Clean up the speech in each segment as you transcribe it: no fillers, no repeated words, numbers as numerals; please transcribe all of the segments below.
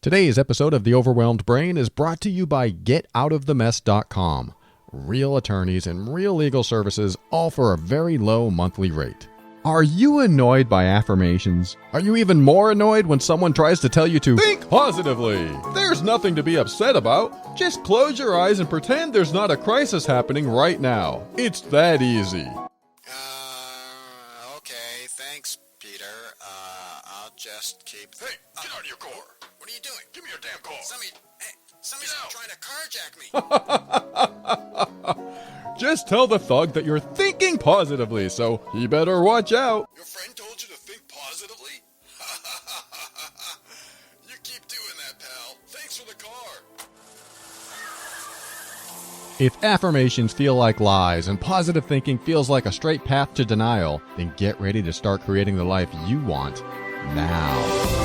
Today's episode of The Overwhelmed Brain is brought to you by GetOutOfTheMess.com. Real attorneys and real legal services, all for a very low monthly rate. Are you annoyed by affirmations? Are you even more annoyed when someone tries to tell you to think positively? There's nothing to be upset about. Just close your eyes and pretend there's not a crisis happening right now. It's that easy. Okay, thanks, Peter. I'll just keep... Hey, get out of your car. What are you doing? Give me your damn car. Somebody's trying to carjack me. Just tell the thug that you're thinking positively, so he better watch out. Your friend told you to think positively? You keep doing that, pal. Thanks for the car. If affirmations feel like lies and positive thinking feels like a straight path to denial, then get ready to start creating the life you want now.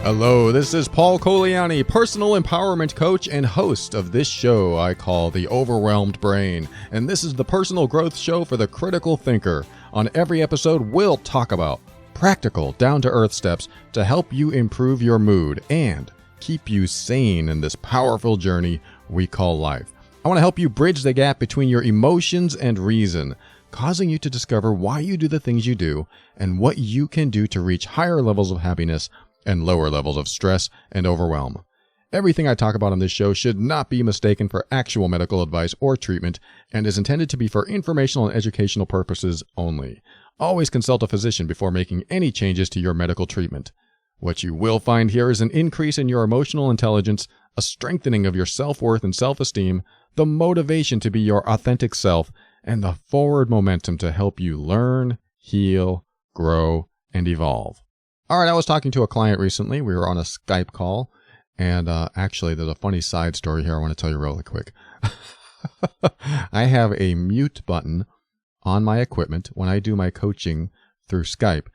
Hello, this is Paul Coliani, personal empowerment coach and host of this show I call The Overwhelmed Brain. And this is the personal growth show for the critical thinker. On every episode, we'll talk about practical, down-to-earth steps to help you improve your mood and keep you sane in this powerful journey we call life. I want to help you bridge the gap between your emotions and reason, causing you to discover why you do the things you do and what you can do to reach higher levels of happiness and lower levels of stress and overwhelm. Everything I talk about on this show should not be mistaken for actual medical advice or treatment and is intended to be for informational and educational purposes only. Always consult a physician before making any changes to your medical treatment. What you will find here is an increase in your emotional intelligence, a strengthening of your self-worth and self-esteem, the motivation to be your authentic self, and the forward momentum to help you learn, heal, grow, and evolve. All right, I was talking to a client recently. We were on a Skype call, and actually, there's a funny side story here I want to tell you really quick. I have a mute button on my equipment. When I do my coaching through Skype,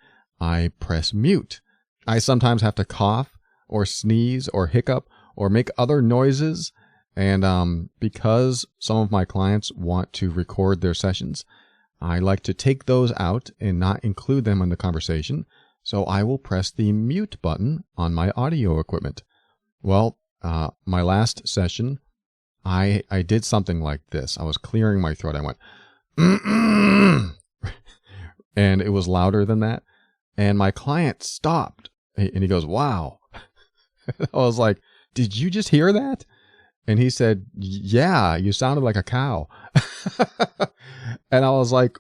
I press mute. I sometimes have to cough or sneeze or hiccup or make other noises, and because some of my clients want to record their sessions, I like to take those out and not include them in the conversation. So I will press the mute button on my audio equipment. Well, my last session, I did something like this. I was clearing my throat. I went, and it was louder than that. And my client stopped, and he goes, wow. I was like, did you just hear that? And he said, yeah, you sounded like a cow. And I was like,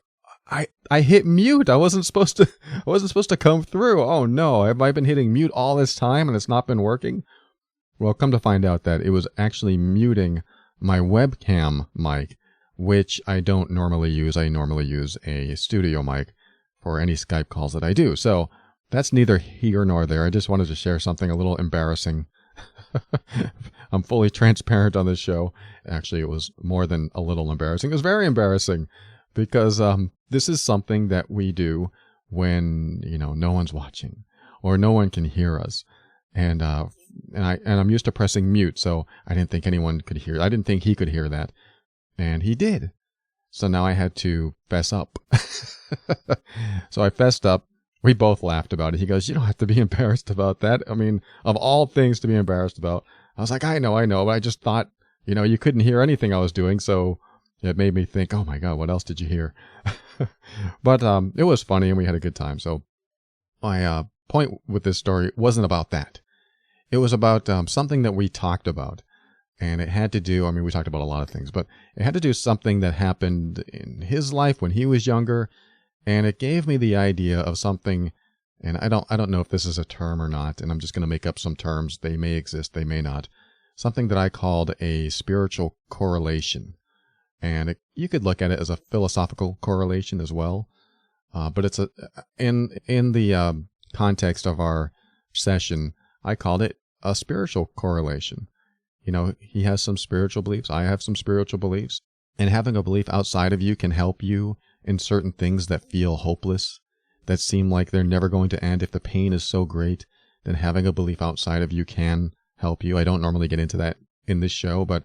I hit mute. I wasn't supposed to come through. Oh no, have I been hitting mute all this time and it's not been working? Well, come to find out that it was actually muting my webcam mic, which I don't normally use. I normally use a studio mic for any Skype calls that I do. So that's neither here nor there. I just wanted to share something a little embarrassing. I'm fully transparent on this show. Actually, it was more than a little embarrassing. It was very embarrassing. Because this is something that we do when no one's watching or no one can hear us, and I'm used to pressing mute, so I didn't think anyone could hear. I didn't think he could hear that, and he did. So now I had to fess up. So I fessed up. We both laughed about it. He goes, "You don't have to be embarrassed about that. I mean, of all things to be embarrassed about." I was like, "I know, but I just thought you couldn't hear anything I was doing, so." It made me think, oh my God, what else did you hear? But it was funny and we had a good time. So my point with this story wasn't about that. It was about something that we talked about. And it had to do, we talked about a lot of things, but it had to do something that happened in his life when he was younger. And it gave me the idea of something, and I don't know if this is a term or not, and I'm just going to make up some terms. They may exist, they may not. Something that I called a spiritual correlation. And you could look at it as a philosophical correlation as well, but it's in the context of our session, I called it a spiritual correlation. He has some spiritual beliefs, I have some spiritual beliefs, and having a belief outside of you can help you in certain things that feel hopeless, that seem like they're never going to end. If the pain is so great, then having a belief outside of you can help you. I don't normally get into that in this show, but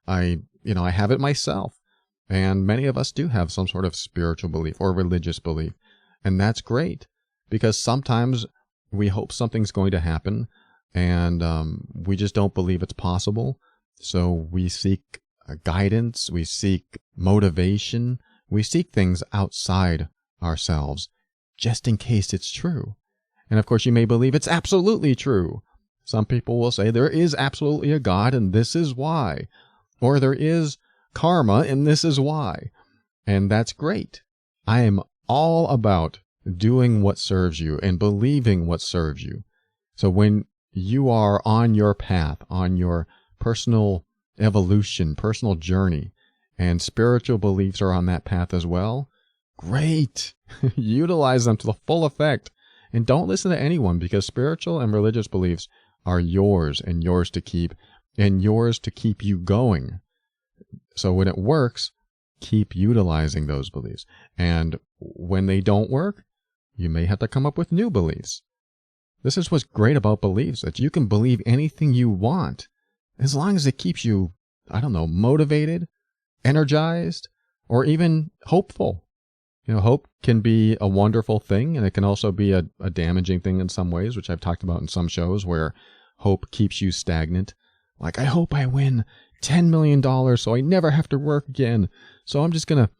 I have it myself. And many of us do have some sort of spiritual belief or religious belief. And that's great, because sometimes we hope something's going to happen and we just don't believe it's possible. So we seek guidance, we seek motivation, we seek things outside ourselves just in case it's true. And of course, you may believe it's absolutely true. Some people will say there is absolutely a God and this is why. Or there is karma and this is why. And that's great. I am all about doing what serves you and believing what serves you. So when you are on your path, on your personal evolution, personal journey, and spiritual beliefs are on that path as well, great. Utilize them to the full effect. And don't listen to anyone, because spiritual and religious beliefs are yours and yours to keep and yours to keep you going. So when it works, keep utilizing those beliefs. And when they don't work, you may have to come up with new beliefs. This is what's great about beliefs, that you can believe anything you want as long as it keeps you, motivated, energized, or even hopeful. Hope can be a wonderful thing, and it can also be a damaging thing in some ways, which I've talked about in some shows, where hope keeps you stagnant. Like, I hope I win $10 million so I never have to work again. So I'm just going to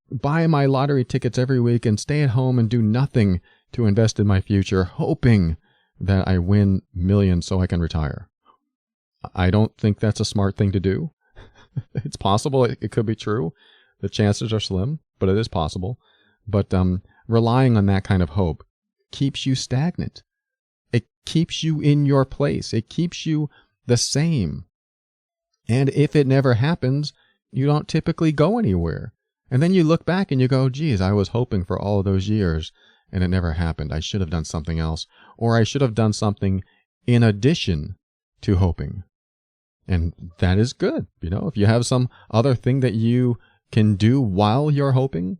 buy my lottery tickets every week and stay at home and do nothing to invest in my future, hoping that I win millions so I can retire. I don't think that's a smart thing to do. It's possible. It could be true. The chances are slim, but it is possible. But relying on that kind of hope keeps you stagnant. It keeps you in your place. It keeps you the same. And if it never happens, you don't typically go anywhere. And then you look back and you go, geez, I was hoping for all of those years and it never happened. I should have done something else, or I should have done something in addition to hoping. And that is good. If you have some other thing that you can do while you're hoping.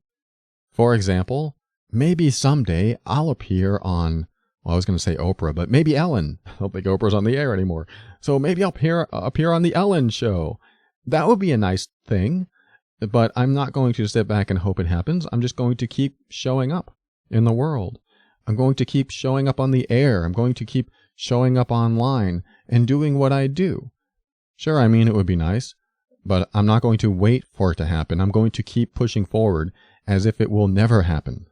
For example, maybe someday I'll appear on, I was going to say Oprah, but maybe Ellen. I don't think Oprah's on the air anymore. So maybe I'll appear on the Ellen show. That would be a nice thing, but I'm not going to sit back and hope it happens. I'm just going to keep showing up in the world. I'm going to keep showing up on the air. I'm going to keep showing up online and doing what I do. Sure, it would be nice, but I'm not going to wait for it to happen. I'm going to keep pushing forward as if it will never happen.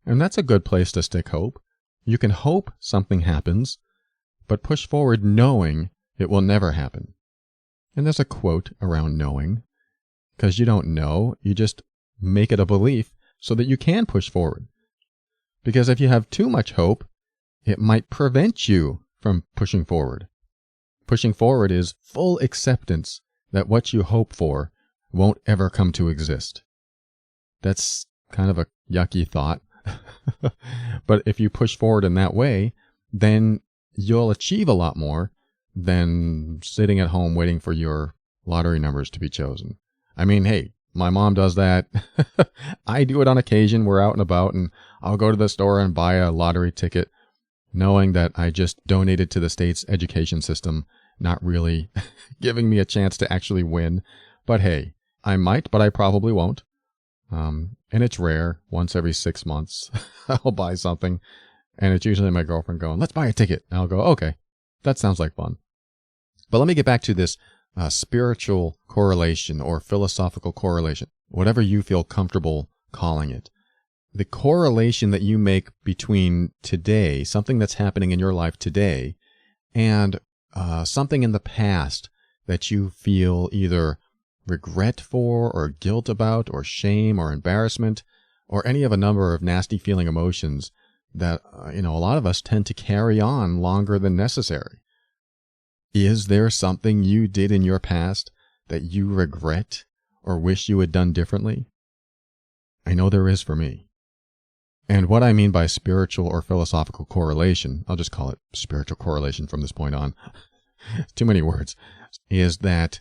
And that's a good place to stick hope. You can hope something happens, but push forward knowing it will never happen. And there's a quote around knowing, because you don't know, you just make it a belief so that you can push forward. Because if you have too much hope, it might prevent you from pushing forward. Pushing forward is full acceptance that what you hope for won't ever come to exist. That's kind of a yucky thought. But if you push forward in that way, then you'll achieve a lot more than sitting at home waiting for your lottery numbers to be chosen. Hey, my mom does that. I do it on occasion. We're out and about, and I'll go to the store and buy a lottery ticket, knowing that I just donated to the state's education system, not really giving me a chance to actually win. But hey, I might, but I probably won't. And it's rare. Once every 6 months, I'll buy something. And it's usually my girlfriend going, let's buy a ticket. And I'll go, okay, that sounds like fun. But let me get back to this spiritual correlation or philosophical correlation, whatever you feel comfortable calling it. The correlation that you make between today, something that's happening in your life today, and something in the past that you feel either regret for or guilt about or shame or embarrassment or any of a number of nasty feeling emotions that, a lot of us tend to carry on longer than necessary. Is there something you did in your past that you regret or wish you had done differently? I know there is for me. And what I mean by spiritual or philosophical correlation, I'll just call it spiritual correlation from this point on, too many words, is that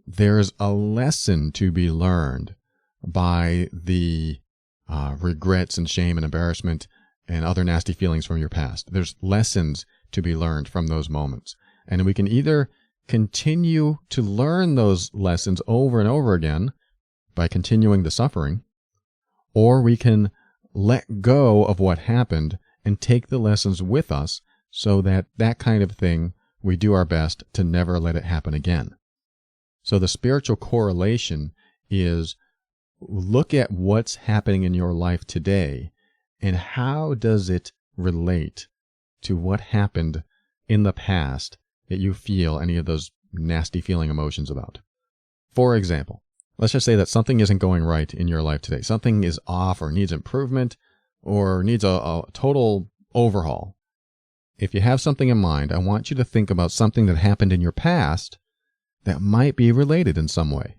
there's a lesson to be learned by the regrets and shame and embarrassment and other nasty feelings from your past. There's lessons to be learned from those moments. And we can either continue to learn those lessons over and over again by continuing the suffering, or we can let go of what happened and take the lessons with us so that that kind of thing, we do our best to never let it happen again. So the spiritual correlation is look at what's happening in your life today and how does it relate to what happened in the past that you feel any of those nasty feeling emotions about. For example, let's just say that something isn't going right in your life today. Something is off or needs improvement or needs a total overhaul. If you have something in mind, I want you to think about something that happened in your past that might be related in some way.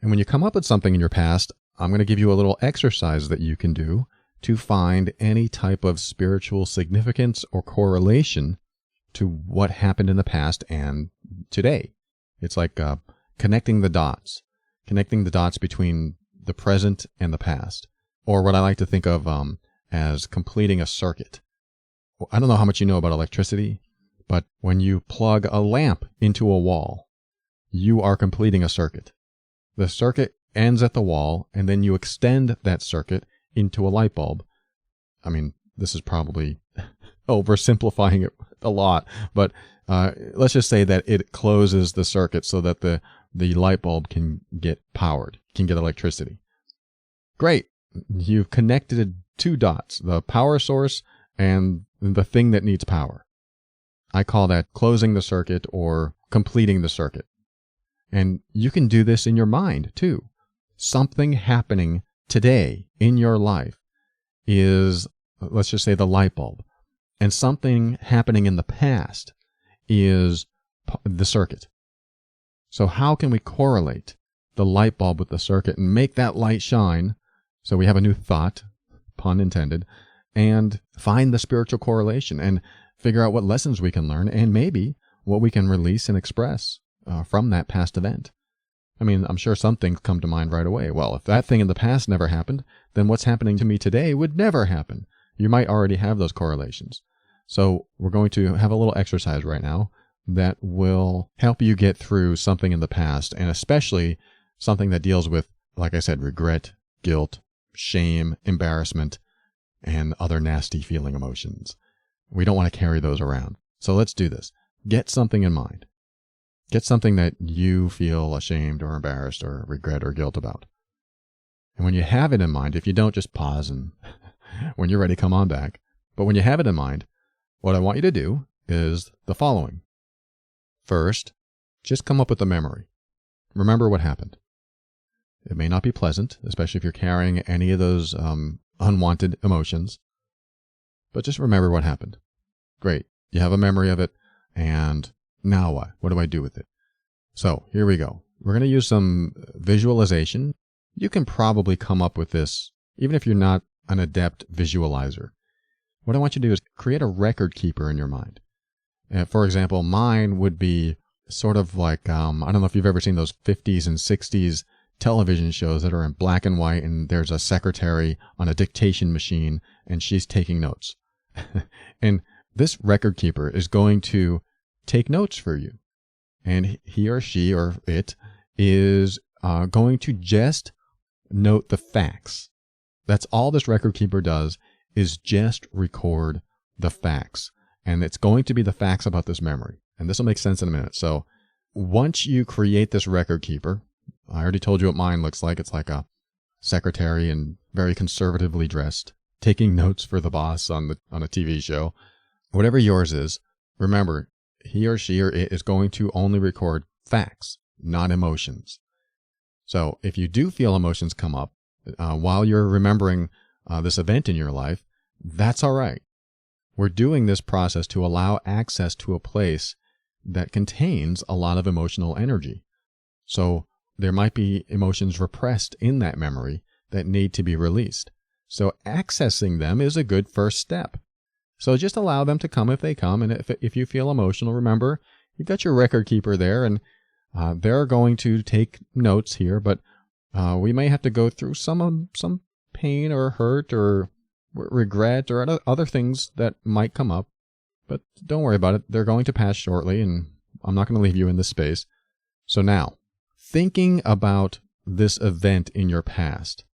And when you come up with something in your past, I'm going to give you a little exercise that you can do to find any type of spiritual significance or correlation to what happened in the past and today. It's like connecting the dots between the present and the past, or what I like to think of as completing a circuit. I don't know how much you know about electricity, but when you plug a lamp into a wall, you are completing a circuit. The circuit ends at the wall, and then you extend that circuit into a light bulb. I mean, this is probably oversimplifying it a lot, but let's just say that it closes the circuit so that the light bulb can get powered, can get electricity. Great. You've connected two dots, the power source and the thing that needs power. I call that closing the circuit or completing the circuit. And you can do this in your mind too. Something happening today in your life is, let's just say, the light bulb. And something happening in the past is the circuit. So how can we correlate the light bulb with the circuit and make that light shine so we have a new thought, pun intended, and find the spiritual correlation and figure out what lessons we can learn and maybe what we can release and express from that past event? I mean, I'm sure some things come to mind right away. Well, if that thing in the past never happened, then what's happening to me today would never happen. You might already have those correlations. So we're going to have a little exercise right now that will help you get through something in the past, and especially something that deals with, like I said, regret, guilt, shame, embarrassment, and other nasty feeling emotions. We don't want to carry those around. So let's do this. Get something in mind. Get something that you feel ashamed or embarrassed or regret or guilt about. And when you have it in mind, if you don't, just pause and when you're ready, come on back. But when you have it in mind, what I want you to do is the following. First, just come up with a memory. Remember what happened. It may not be pleasant, especially if you're carrying any of those unwanted emotions, but just remember what happened. Great. You have a memory of it, and now what? What do I do with it? So here we go. We're going to use some visualization. You can probably come up with this, even if you're not an adept visualizer. What I want you to do is create a record keeper in your mind. For example, mine would be sort of like, I don't know if you've ever seen those 50s and 60s television shows that are in black and white, and there's a secretary on a dictation machine, and she's taking notes. And this record keeper is going to take notes for you. And he or she or it is going to just note the facts. That's all this record keeper does, is just record the facts. And it's going to be the facts about this memory. And this will make sense in a minute. So once you create this record keeper, I already told you what mine looks like. It's like a secretary and very conservatively dressed, taking notes for the boss on a TV show. Whatever yours is, remember, he or she or it is going to only record facts, not emotions. So if you do feel emotions come up while you're remembering this event in your life, that's all right. We're doing this process to allow access to a place that contains a lot of emotional energy. So there might be emotions repressed in that memory that need to be released. So accessing them is a good first step. So just allow them to come if they come. And if you feel emotional, remember, you've got your record keeper there, and they're going to take notes here, but we may have to go through some pain or hurt or regret or other things that might come up. But don't worry about it. They're going to pass shortly, and I'm not going to leave you in this space. So now, thinking about this event in your past,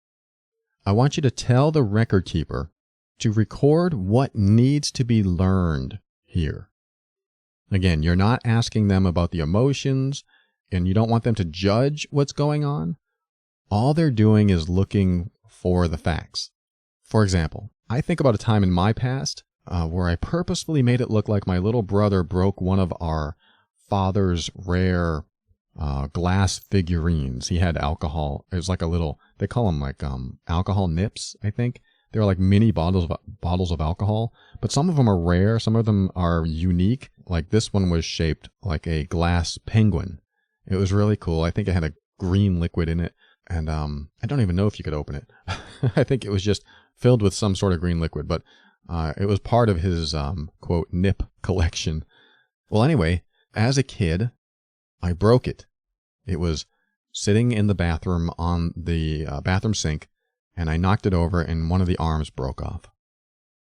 I want you to tell the record keeper to record what needs to be learned here. Again, you're not asking them about the emotions, and you don't want them to judge what's going on. All they're doing is looking for the facts. For example, I think about a time in my past where I purposefully made it look like my little brother broke one of our father's rare glass figurines. He had alcohol. It was like a little, they call them like alcohol nips, I think. They're like mini bottles of alcohol, but some of them are rare. Some of them are unique. Like this one was shaped like a glass penguin. It was really cool. I think it had a green liquid in it. And I don't even know if you could open it. I think it was just filled with some sort of green liquid, but it was part of his, quote, nip collection. Well, anyway, as a kid, I broke it. It was sitting in the bathroom on the bathroom sink, and I knocked it over, and one of the arms broke off.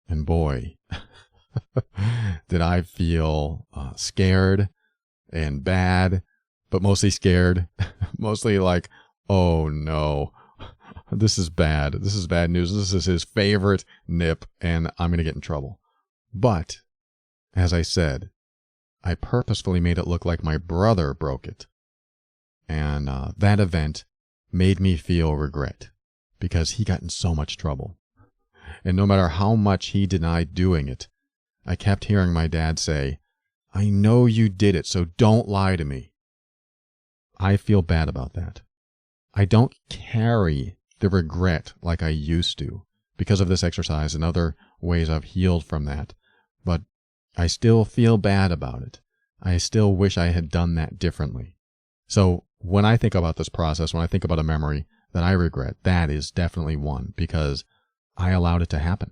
And boy, did I feel scared and bad, but mostly scared. Mostly like, oh no, this is bad. This is bad news. This is his favorite nip, and I'm going to get in trouble. But, as I said, I purposefully made it look like my brother broke it. And that event made me feel regret because he got in so much trouble. And no matter how much he denied doing it, I kept hearing my dad say, "I know you did it, so don't lie to me." I feel bad about that. I don't carry the regret like I used to because of this exercise and other ways I've healed from that. But I still feel bad about it. I still wish I had done that differently. So when I think about this process, when I think about a memory that I regret, that is definitely one because I allowed it to happen.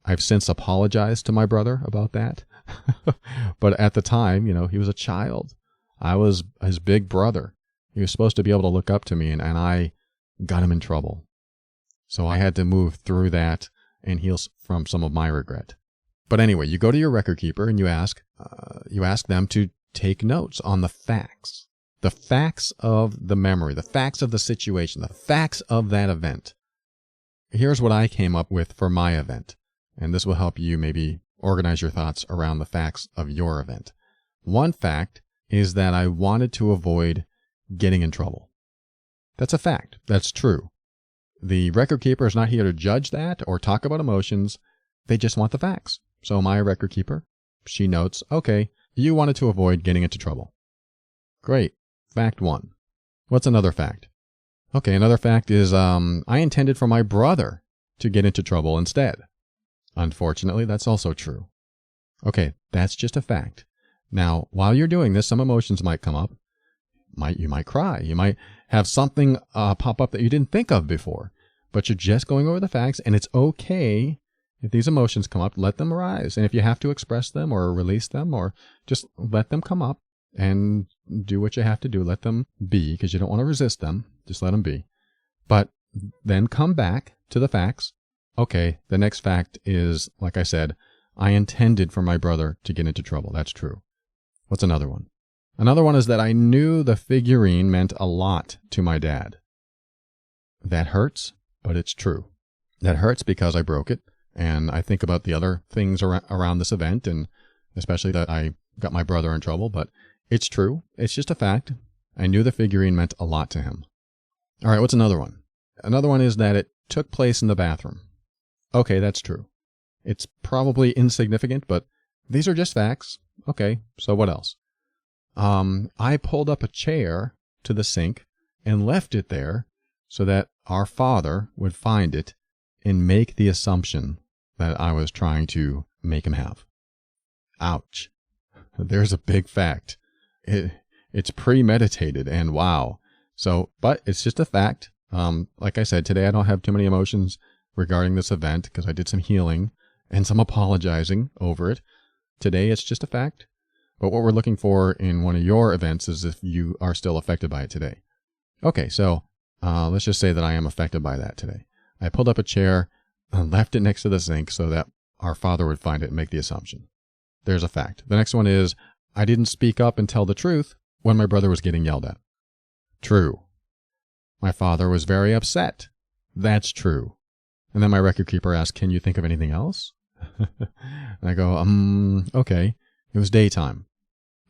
I've since apologized to my brother about that. But at the time, he was a child. I was his big brother. He was supposed to be able to look up to me, and I got him in trouble. So I had to move through that and heal from some of my regret. But anyway, you go to your record keeper and you ask them to take notes on the facts of the memory, the facts of the situation, the facts of that event. Here's what I came up with for my event, and this will help you maybe organize your thoughts around the facts of your event. One fact is that I wanted to avoid getting in trouble. That's a fact. That's true. The record keeper is not here to judge that or talk about emotions. They just want the facts. So my record keeper, she notes, okay, you wanted to avoid getting into trouble. Great. Fact one. What's another fact? Okay, another fact is I intended for my brother to get into trouble instead. Unfortunately, that's also true. Okay, that's just a fact. Now, while you're doing this, some emotions might come up. You might cry. You might have something pop up that you didn't think of before. But you're just going over the facts, and it's okay if these emotions come up. Let them arise. And if you have to express them or release them or just let them come up and do what you have to do. Let them be because you don't want to resist them. Just let them be. But then come back to the facts. Okay, the next fact is, like I said, I intended for my brother to get into trouble. That's true. What's another one? Another one is that I knew the figurine meant a lot to my dad. That hurts, but it's true. That hurts because I broke it, and I think about the other things around this event, and especially that I got my brother in trouble, but it's true. It's just a fact. I knew the figurine meant a lot to him. All right, what's another one? Another one is that it took place in the bathroom. Okay, that's true. It's probably insignificant, but these are just facts. Okay, so what else? I pulled up a chair to the sink and left it there so that our father would find it and make the assumption that I was trying to make him have. Ouch. There's a big fact. It's premeditated, and wow. So, but it's just a fact. Like I said, today I don't have too many emotions regarding this event because I did some healing and some apologizing over it. Today it's just a fact. But what we're looking for in one of your events is if you are still affected by it today. Okay, so let's just say that I am affected by that today. I pulled up a chair and left it next to the sink so that our father would find it and make the assumption. There's a fact. The next one is I didn't speak up and tell the truth when my brother was getting yelled at. True. My father was very upset. That's true. And then my record keeper asked, can you think of anything else? And I go, okay. It was daytime.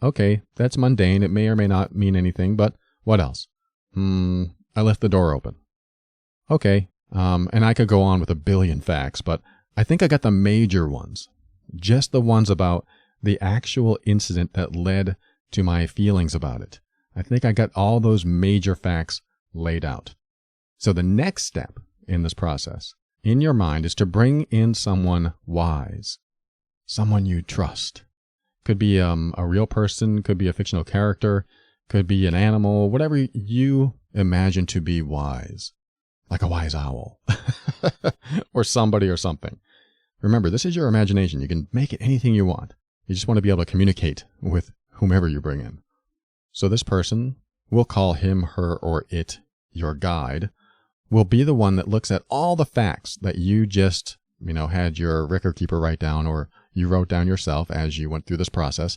Okay, that's mundane. It may or may not mean anything, but what else? I left the door open. Okay, and I could go on with a billion facts, but I think I got the major ones. Just the ones about the actual incident that led to my feelings about it. I think I got all those major facts laid out. So the next step in this process, in your mind, is to bring in someone wise, someone you trust. Could be a real person, could be a fictional character, could be an animal, whatever you imagine to be wise, like a wise owl or somebody or something. Remember, this is your imagination. You can make it anything you want. You just want to be able to communicate with whomever you bring in. So this person, we'll call him, her, or it your guide, will be the one that looks at all the facts that you just, had your record keeper write down, or you wrote down yourself as you went through this process.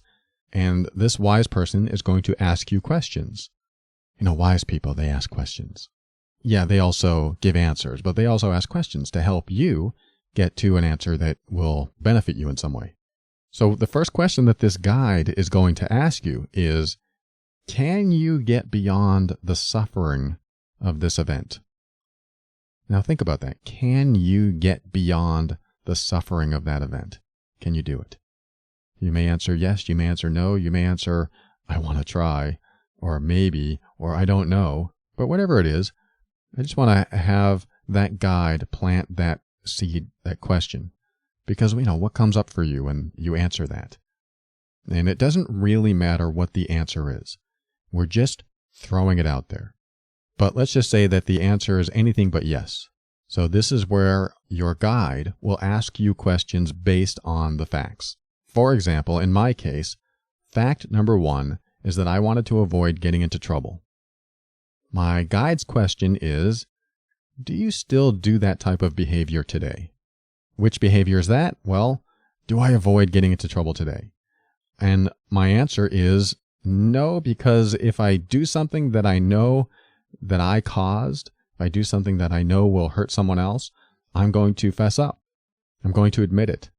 And this wise person is going to ask you questions. Wise people, they ask questions. Yeah, they also give answers, but they also ask questions to help you get to an answer that will benefit you in some way. So the first question that this guide is going to ask you is, can you get beyond the suffering of this event? Now think about that. Can you get beyond the suffering of that event? Can you do it? You may answer yes, you may answer no, you may answer, I want to try, or maybe, or I don't know. But whatever it is, I just want to have that guide plant that seed, that question. Because what comes up for you when you answer that. And it doesn't really matter what the answer is. We're just throwing it out there. But let's just say that the answer is anything but yes. So this is where your guide will ask you questions based on the facts. For example, in my case, fact number 1 is that I wanted to avoid getting into trouble. My guide's question is, do you still do that type of behavior today? Which behavior is that? Well, do I avoid getting into trouble today? And my answer is no, because if I do something that I know that I caused, if I do something that I know will hurt someone else, I'm going to fess up. I'm going to admit it.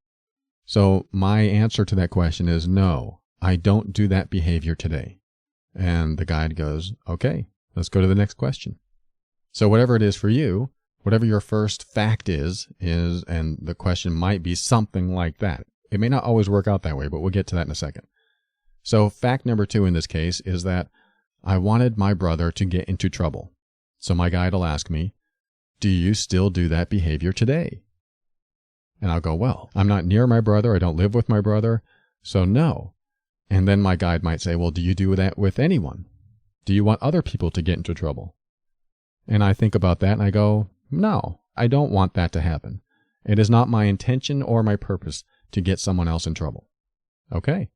So my answer to that question is no, I don't do that behavior today. And the guide goes, okay, let's go to the next question. So whatever it is for you, whatever your first fact is, and the question might be something like that. It may not always work out that way, but we'll get to that in a second. So fact number 2 in this case is that I wanted my brother to get into trouble. So my guide will ask me, do you still do that behavior today? And I'll go, well, I'm not near my brother. I don't live with my brother. So no. And then my guide might say, well, do you do that with anyone? Do you want other people to get into trouble? And I think about that and I go, no, I don't want that to happen. It is not my intention or my purpose to get someone else in trouble. Okay,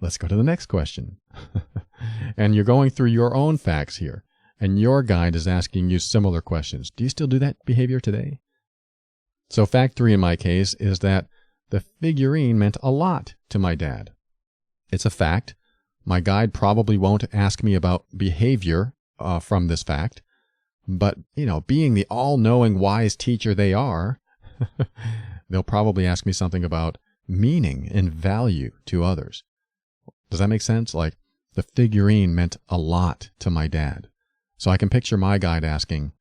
let's go to the next question. And you're going through your own facts here, and your guide is asking you similar questions. Do you still do that behavior today? So fact 3 in my case is that the figurine meant a lot to my dad. It's a fact. My guide probably won't ask me about behavior from this fact. But, being the all-knowing wise teacher they are, they'll probably ask me something about meaning and value to others. Does that make sense? Like, the figurine meant a lot to my dad. So I can picture my guide asking,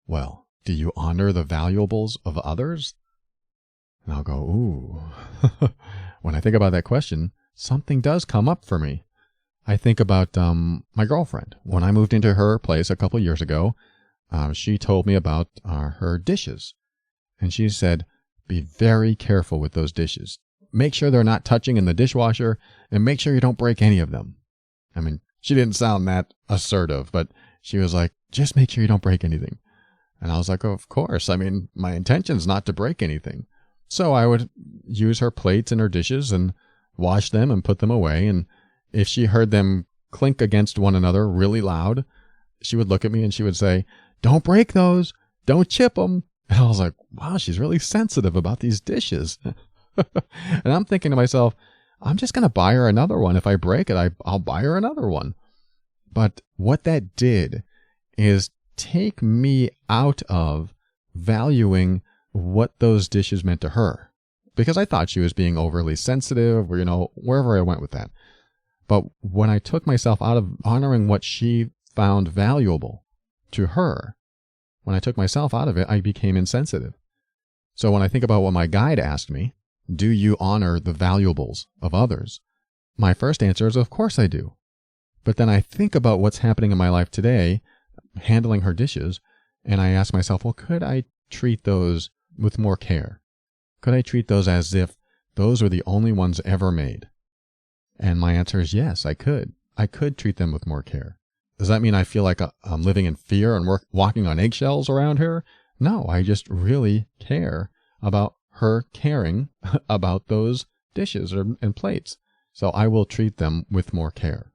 well, do you honor the valuables of others? And I'll go, ooh. When I think about that question, something does come up for me. I think about my girlfriend. When I moved into her place a couple years ago, she told me about her dishes. And she said, be very careful with those dishes. Make sure they're not touching in the dishwasher, and make sure you don't break any of them. I mean, she didn't sound that assertive, but she was like, just make sure you don't break anything. And I was like, oh, of course. I mean, my intention's not to break anything. So I would use her plates and her dishes and wash them and put them away. And if she heard them clink against one another really loud, she would look at me and she would say, don't break those. Don't chip them. And I was like, wow, she's really sensitive about these dishes. And I'm thinking to myself, I'm just going to buy her another one. If I break it, I'll buy her another one. But what that did is take me out of valuing what those dishes meant to her, because I thought she was being overly sensitive, or, wherever I went with that. But when I took myself out of honoring what she found valuable to her, when I took myself out of it, I became insensitive. So when I think about what my guide asked me, do you honor the valuables of others? My first answer is, of course I do. But then I think about what's happening in my life today, handling her dishes, and I ask myself, well, could I treat those with more care? Could I treat those as if those were the only ones ever made? And my answer is yes, I could. I could treat them with more care. Does that mean I feel like I'm living in fear and walking on eggshells around her? No, I just really care about her caring about those dishes and plates. So I will treat them with more care.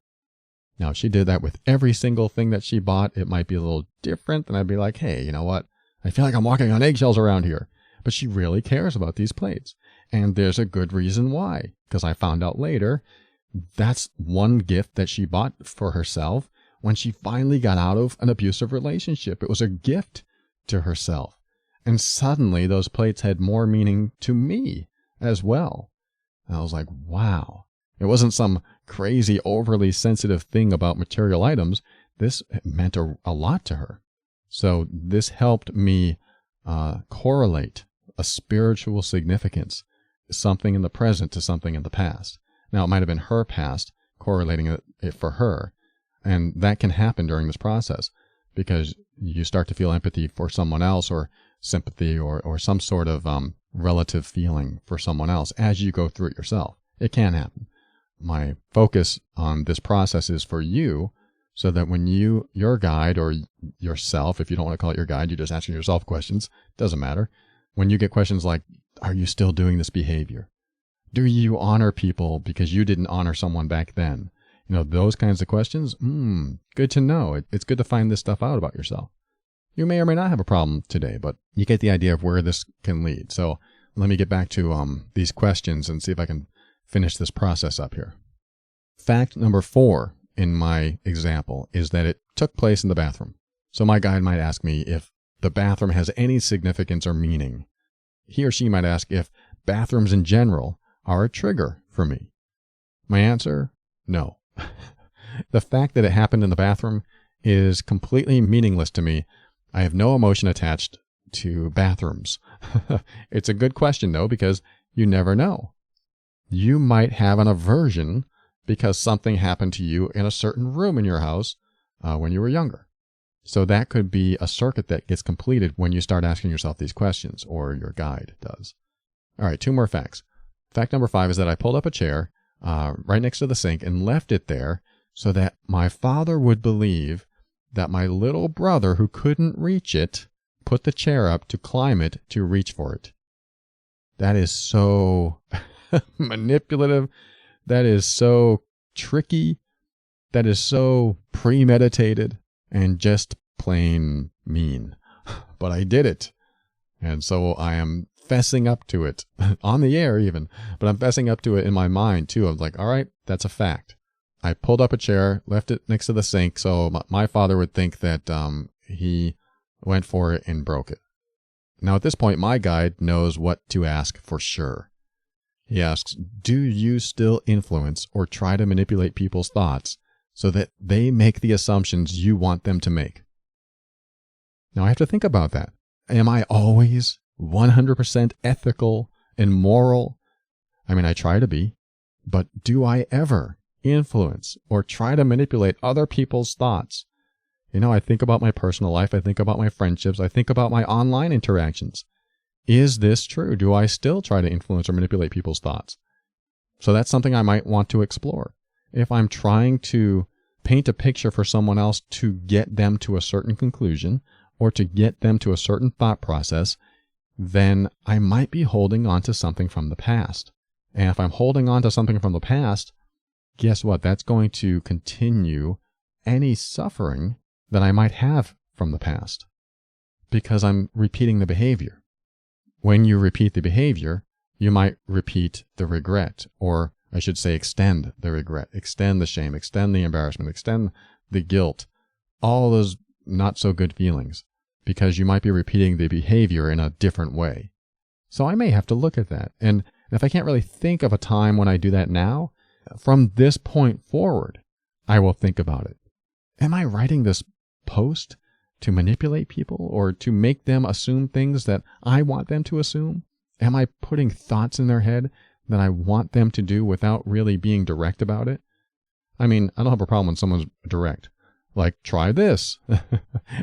Now, if she did that with every single thing that she bought, it might be a little different. And I'd be like, hey, you know what? I feel like I'm walking on eggshells around here. But she really cares about these plates. And there's a good reason why. Because I found out later, that's one gift that she bought for herself when she finally got out of an abusive relationship. It was a gift to herself. And suddenly those plates had more meaning to me as well. And I was like, wow. It wasn't some crazy, overly sensitive thing about material items. This meant a lot to her. So this helped me correlate a spiritual significance, something in the present to something in the past. Now, it might have been her past correlating it for her. And that can happen during this process because you start to feel empathy for someone else, or sympathy, or some sort of relative feeling for someone else as you go through it yourself. It can happen. My focus on this process is for you, so that when your guide, or yourself, if you don't want to call it your guide, you're just asking yourself questions, doesn't matter. When you get questions like, are you still doing this behavior? Do you honor people because you didn't honor someone back then? Those kinds of questions, good to know. It's good to find this stuff out about yourself. You may or may not have a problem today, but you get the idea of where this can lead. So let me get back to these questions and see if I can finish this process up here. Fact number 4 in my example is that it took place in the bathroom. So my guide might ask me if the bathroom has any significance or meaning. He or she might ask if bathrooms in general are a trigger for me. My answer, no. The fact that it happened in the bathroom is completely meaningless to me. I have no emotion attached to bathrooms. It's a good question, though, because you never know. You might have an aversion because something happened to you in a certain room in your house when you were younger. So that could be a circuit that gets completed when you start asking yourself these questions, or your guide does. All right, 2 more facts. Fact number 5 is that I pulled up a chair right next to the sink and left it there so that my father would believe that my little brother, who couldn't reach it, put the chair up to climb it to reach for it. That is so manipulative. That is so tricky. That is so premeditated and just plain mean. But I did it. And so I am fessing up to it on the air even, but I'm fessing up to it in my mind too. I'm like, all right, that's a fact. I pulled up a chair, left it next to the sink, so my father would think that he went for it and broke it. Now at this point, my guide knows what to ask for sure. He asks, do you still influence or try to manipulate people's thoughts so that they make the assumptions you want them to make? Now I have to think about that. Am I always 100% ethical and moral? I mean, I try to be, but do I ever influence or try to manipulate other people's thoughts? I think about my personal life. I think about my friendships. I think about my online interactions. Is this true? Do I still try to influence or manipulate people's thoughts? So that's something I might want to explore. If I'm trying to paint a picture for someone else to get them to a certain conclusion or to get them to a certain thought process, then I might be holding on to something from the past. And if I'm holding on to something from the past, guess what? That's going to continue any suffering that I might have from the past, because I'm repeating the behavior. When you repeat the behavior, you might repeat the regret or I should say extend the regret, extend the shame, extend the embarrassment, extend the guilt, all those not so good feelings, because you might be repeating the behavior in a different way. So I may have to look at that. And if I can't really think of a time when I do that now, from this point forward, I will think about it. Am I writing this post to manipulate people or to make them assume things that I want them to assume? Am I putting thoughts in their head that I want them to do without really being direct about it? I mean, I don't have a problem when someone's direct. Like, try this.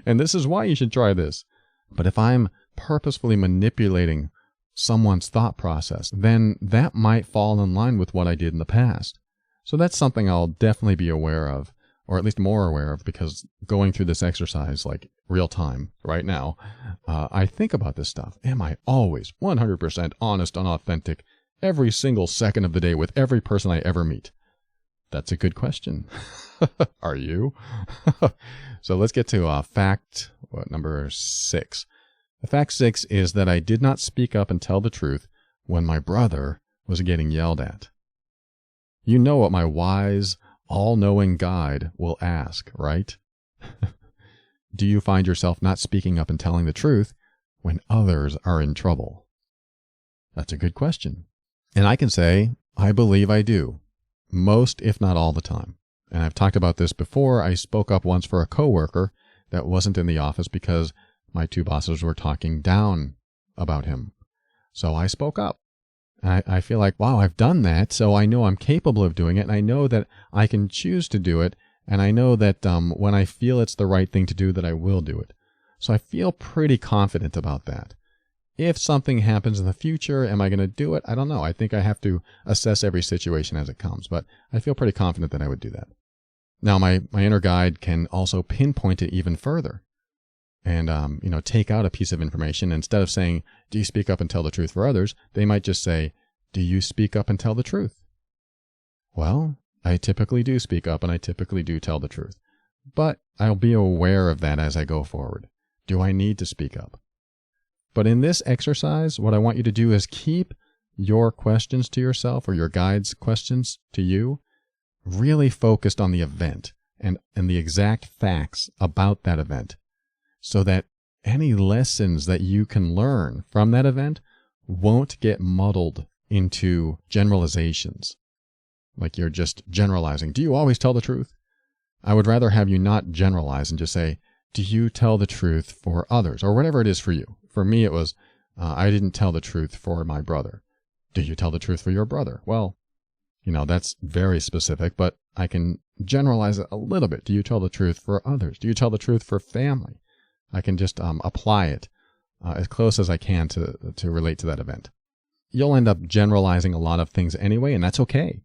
And this is why you should try this. But if I'm purposefully manipulating someone's thought process, then that might fall in line with what I did in the past. So that's something I'll definitely be aware of, or at least more aware of, because going through this exercise, like real time right now, I think about this stuff. Am I always 100% honest and authentic every single second of the day with every person I ever meet? That's a good question. Are you? So let's get to fact, number 6. Fact 6 is that I did not speak up and tell the truth when my brother was getting yelled at. You know what my wise, all-knowing guide will ask, right? Do you find yourself not speaking up and telling the truth when others are in trouble? That's a good question. And I can say, I believe I do. Most, if not all the time. And I've talked about this before. I spoke up once for a coworker that wasn't in the office because my 2 bosses were talking down about him. So I spoke up. I feel like, wow, I've done that, so I know I'm capable of doing it, and I know that I can choose to do it, and I know that when I feel it's the right thing to do, that I will do it. So I feel pretty confident about that. If something happens in the future, am I going to do it? I don't know. I think I have to assess every situation as it comes, but I feel pretty confident that I would do that. Now, my inner guide can also pinpoint it even further and, take out a piece of information. Instead of saying, do you speak up and tell the truth for others? They might just say, do you speak up and tell the truth? Well, I typically do speak up and I typically do tell the truth, but I'll be aware of that as I go forward. Do I need to speak up? But in this exercise, what I want you to do is keep your questions to yourself, or your guide's questions to you, really focused on the event and the exact facts about that event, so that any lessons that you can learn from that event won't get muddled into generalizations. Like you're just generalizing. Do you always tell the truth? I would rather have you not generalize and just say, do you tell the truth for others, or whatever it is for you? For me, it was, I didn't tell the truth for my brother. Do you tell the truth for your brother? Well, that's very specific, but I can generalize it a little bit. Do you tell the truth for others? Do you tell the truth for family? I can just apply it as close as I can to relate to that event. You'll end up generalizing a lot of things anyway, and that's okay.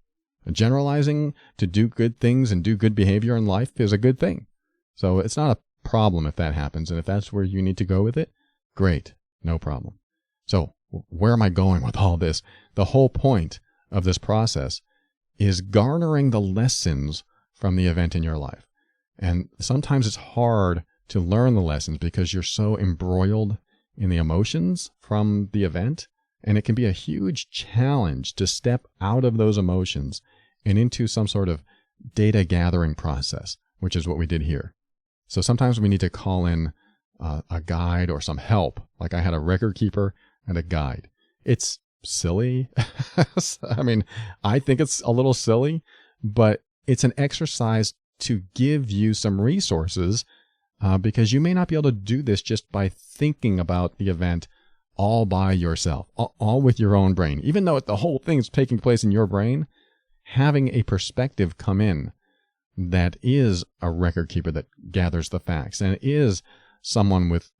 Generalizing to do good things and do good behavior in life is a good thing. So it's not a problem if that happens, and if that's where you need to go with it, great, no problem. So where am I going with all this? The whole point of this process is garnering the lessons from the event in your life. And sometimes it's hard to learn the lessons because you're so embroiled in the emotions from the event. And it can be a huge challenge to step out of those emotions and into some sort of data gathering process, which is what we did here. So sometimes we need to call in a guide or some help. Like I had a record keeper and a guide. It's silly. I mean, I think it's a little silly, but it's an exercise to give you some resources because you may not be able to do this just by thinking about the event all by yourself, all with your own brain. Even though the whole thing's taking place in your brain, having a perspective come in that is a record keeper that gathers the facts and is someone with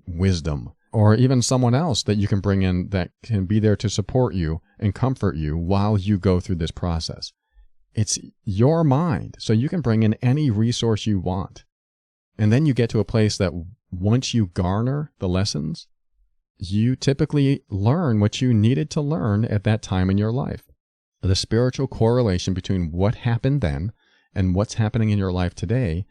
wisdom, or even someone else that you can bring in that can be there to support you and comfort you while you go through this process. It's your mind, so you can bring in any resource you want. And then you get to a place that once you garner the lessons, you typically learn what you needed to learn at that time in your life. The spiritual correlation between what happened then and what's happening in your life today,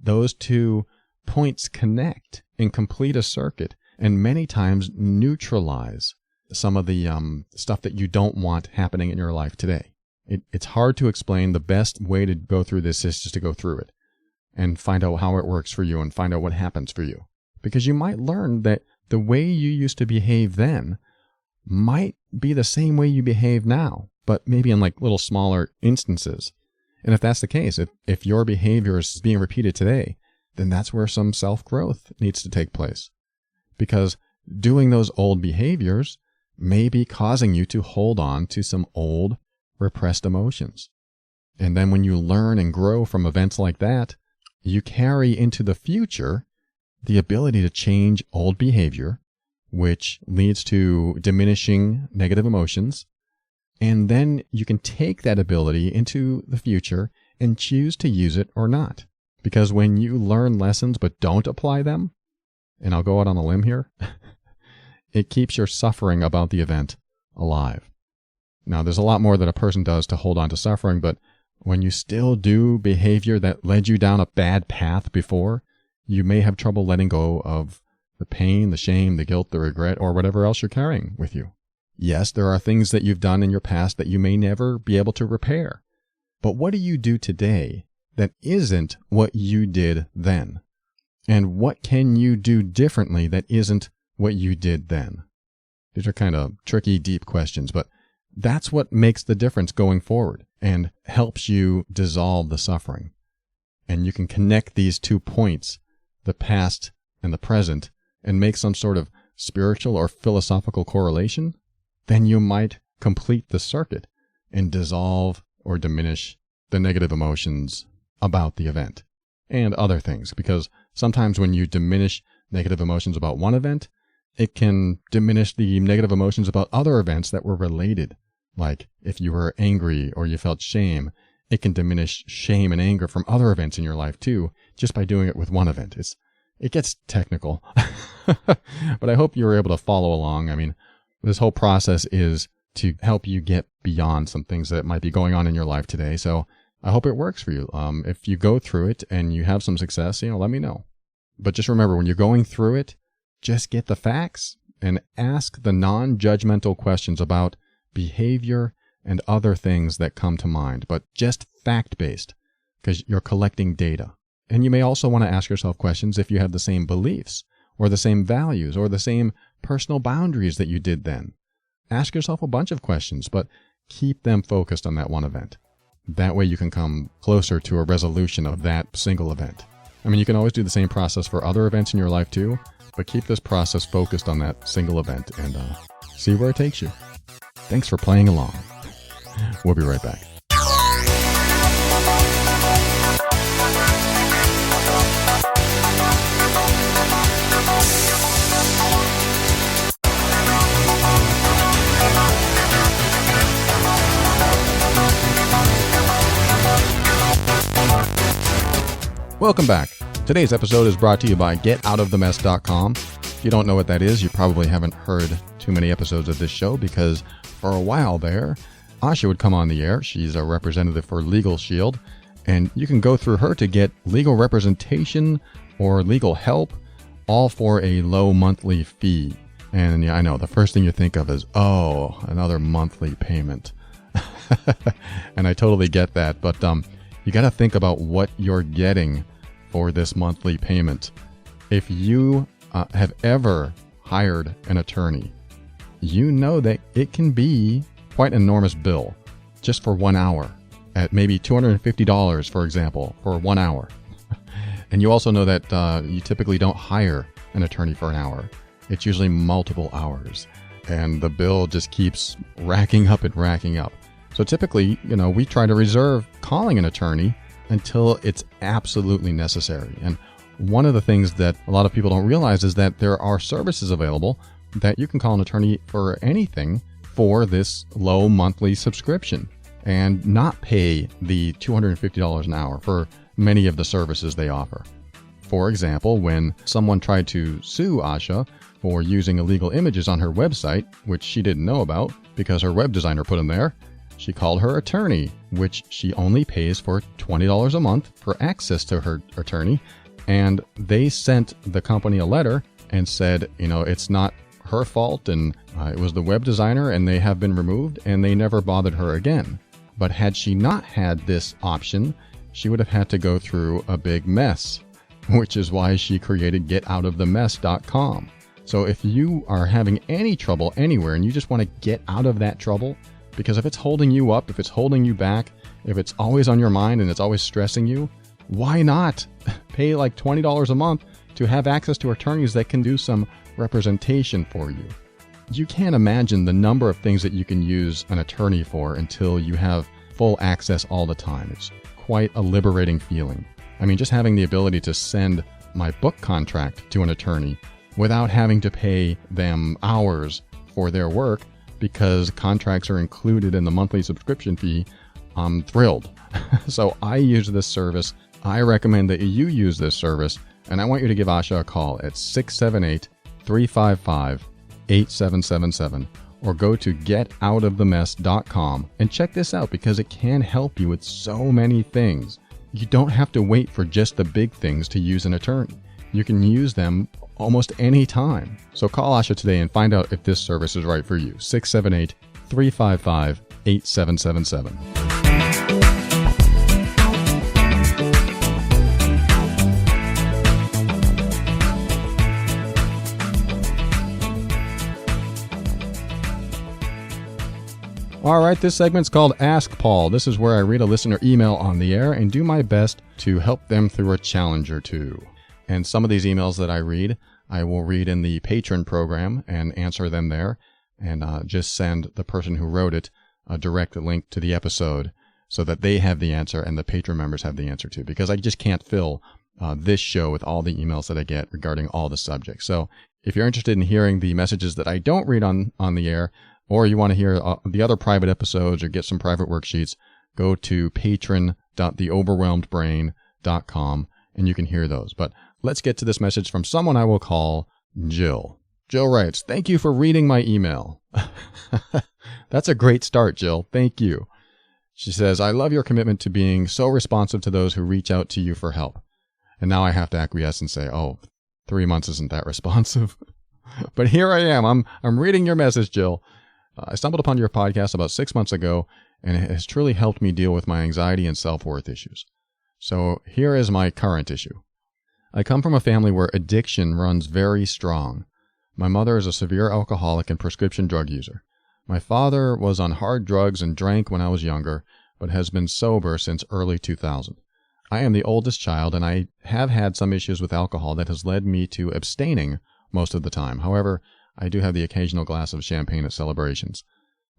those two points connect and complete a circuit, and many times neutralize some of the stuff that you don't want happening in your life today. It's hard to explain. The best way to go through this is just to go through it and find out how it works for you and find out what happens for you. Because you might learn that the way you used to behave then might be the same way you behave now, but maybe in like little smaller instances. And if that's the case, if your behavior is being repeated today, then that's where some self-growth needs to take place. Because doing those old behaviors may be causing you to hold on to some old repressed emotions. And then when you learn and grow from events like that, you carry into the future the ability to change old behavior, which leads to diminishing negative emotions. And then you can take that ability into the future and choose to use it or not. Because when you learn lessons but don't apply them, and I'll go out on a limb here, it keeps your suffering about the event alive. Now, there's a lot more that a person does to hold on to suffering, but when you still do behavior that led you down a bad path before, you may have trouble letting go of the pain, the shame, the guilt, the regret, or whatever else you're carrying with you. Yes, there are things that you've done in your past that you may never be able to repair. But what do you do today that isn't what you did then? And what can you do differently that isn't what you did then? These are kind of tricky, deep questions, but that's what makes the difference going forward and helps you dissolve the suffering. And you can connect these 2 points, the past and the present, and make some sort of spiritual or philosophical correlation. Then you might complete the circuit and dissolve or diminish the negative emotions about the event and other things. Because sometimes when you diminish negative emotions about one event, it can diminish the negative emotions about other events that were related. Like if you were angry or you felt shame, it can diminish shame and anger from other events in your life too, just by doing it with one event. It gets technical, but I hope you were able to follow along. I mean, this whole process is to help you get beyond some things that might be going on in your life today. So I hope it works for you. If you go through it and you have some success, let me know. But just remember, when you're going through it, just get the facts and ask the non-judgmental questions about behavior and other things that come to mind, but just fact-based, because you're collecting data. And you may also want to ask yourself questions if you have the same beliefs or the same values or the same personal boundaries that you did then. Ask yourself a bunch of questions, but keep them focused on that one event. That way you can come closer to a resolution of that single event. I mean, you can always do the same process for other events in your life too, but keep this process focused on that single event and see where it takes you. Thanks for playing along. We'll be right back. Welcome back. Today's episode is brought to you by GetOutOfTheMess.com. If you don't know what that is, you probably haven't heard too many episodes of this show because for a while there, Asha would come on the air. She's a representative for Legal Shield, and you can go through her to get legal representation or legal help, all for a low monthly fee. And yeah, I know, the first thing you think of is, oh, another monthly payment. And I totally get that, but you got to think about what you're getting for this monthly payment. If you have ever hired an attorney, you know that it can be quite an enormous bill just for 1 hour at maybe $250, for example, for 1 hour. And you also know that you typically don't hire an attorney for an hour. It's usually multiple hours, and the bill just keeps racking up and racking up. So typically, we try to reserve calling an attorney until it's absolutely necessary. And one of the things that a lot of people don't realize is that there are services available that you can call an attorney for anything for this low monthly subscription and not pay the $250 an hour for many of the services they offer. For example, when someone tried to sue Asha for using illegal images on her website, which she didn't know about because her web designer put them there, she called her attorney, which she only pays for $20 a month for access to her attorney. And they sent the company a letter and said, it's not her fault and it was the web designer and they have been removed, and they never bothered her again. But had she not had this option, she would have had to go through a big mess, which is why she created getoutofthemess.com. So if you are having any trouble anywhere and you just want to get out of that trouble, because if it's holding you up, if it's holding you back, if it's always on your mind and it's always stressing you, why not pay like $20 a month to have access to attorneys that can do some representation for you? You can't imagine the number of things that you can use an attorney for until you have full access all the time. It's quite a liberating feeling. I mean, just having the ability to send my book contract to an attorney without having to pay them hours for their work because contracts are included in the monthly subscription fee, I'm thrilled. So I use this service. I recommend that you use this service, and I want you to give Asha a call at 678-355-8777 or go to getoutofthemess.com and check this out because it can help you with so many things. You don't have to wait for just the big things to use an attorney. You can use them almost any time. So call Asha today and find out if this service is right for you. 678-355-8777. All right, this segment's called Ask Paul. This is where I read a listener email on the air and do my best to help them through a challenge or two. And some of these emails that I read, I will read in the patron program and answer them there, and just send the person who wrote it a direct link to the episode so that they have the answer and the patron members have the answer too, because I just can't fill this show with all the emails that I get regarding all the subjects. So if you're interested in hearing the messages that I don't read on the air, or you want to hear the other private episodes or get some private worksheets, go to patron.theoverwhelmedbrain.com and you can hear those. But let's get to this message from someone I will call Jill. Jill writes, "Thank you for reading my email." That's a great start, Jill. Thank you. She says, "I love your commitment to being so responsive to those who reach out to you for help." And now I have to acquiesce and say, 3 months isn't that responsive. But here I am. I'm reading your message, Jill. I stumbled upon your podcast about 6 months ago, and it has truly helped me deal with my anxiety and self-worth issues. So here is my current issue. I come from a family where addiction runs very strong. My mother is a severe alcoholic and prescription drug user. My father was on hard drugs and drank when I was younger, but has been sober since early 2000. I am the oldest child, and I have had some issues with alcohol that has led me to abstaining most of the time. However, I do have the occasional glass of champagne at celebrations.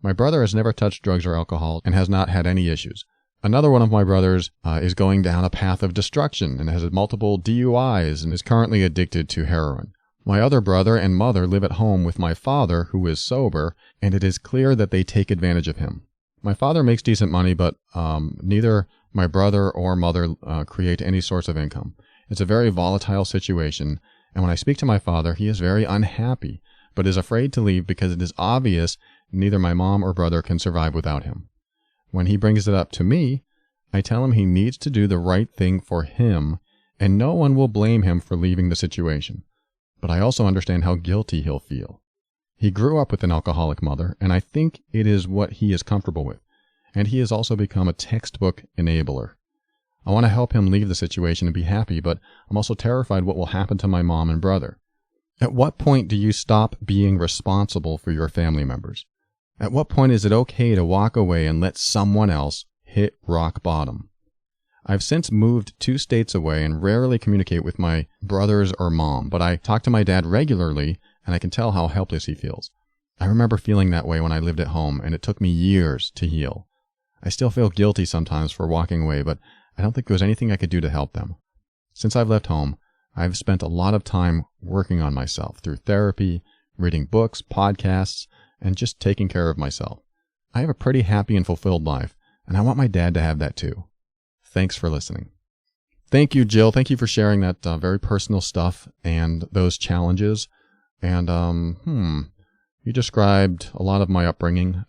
My brother has never touched drugs or alcohol and has not had any issues. Another one of my brothers is going down a path of destruction and has multiple DUIs and is currently addicted to heroin. My other brother and mother live at home with my father, who is sober, and it is clear that they take advantage of him. My father makes decent money, but neither my brother or mother create any source of income. It's a very volatile situation, and when I speak to my father, he is very unhappy, but is afraid to leave because it is obvious neither my mom or brother can survive without him. When he brings it up to me, I tell him he needs to do the right thing for him, and no one will blame him for leaving the situation. But I also understand how guilty he'll feel. He grew up with an alcoholic mother, and I think it is what he is comfortable with, and he has also become a textbook enabler. I want to help him leave the situation and be happy, but I'm also terrified what will happen to my mom and brother. At what point do you stop being responsible for your family members? At what point is it okay to walk away and let someone else hit rock bottom? I've since moved 2 states away and rarely communicate with my brothers or mom, but I talk to my dad regularly and I can tell how helpless he feels. I remember feeling that way when I lived at home, and it took me years to heal. I still feel guilty sometimes for walking away, but I don't think there was anything I could do to help them. Since I've left home, I've spent a lot of time working on myself through therapy, reading books, podcasts, and just taking care of myself. I have a pretty happy and fulfilled life, and I want my dad to have that too. Thanks for listening. Thank you, Jill. Thank you for sharing that very personal stuff and those challenges. And, you described a lot of my upbringing.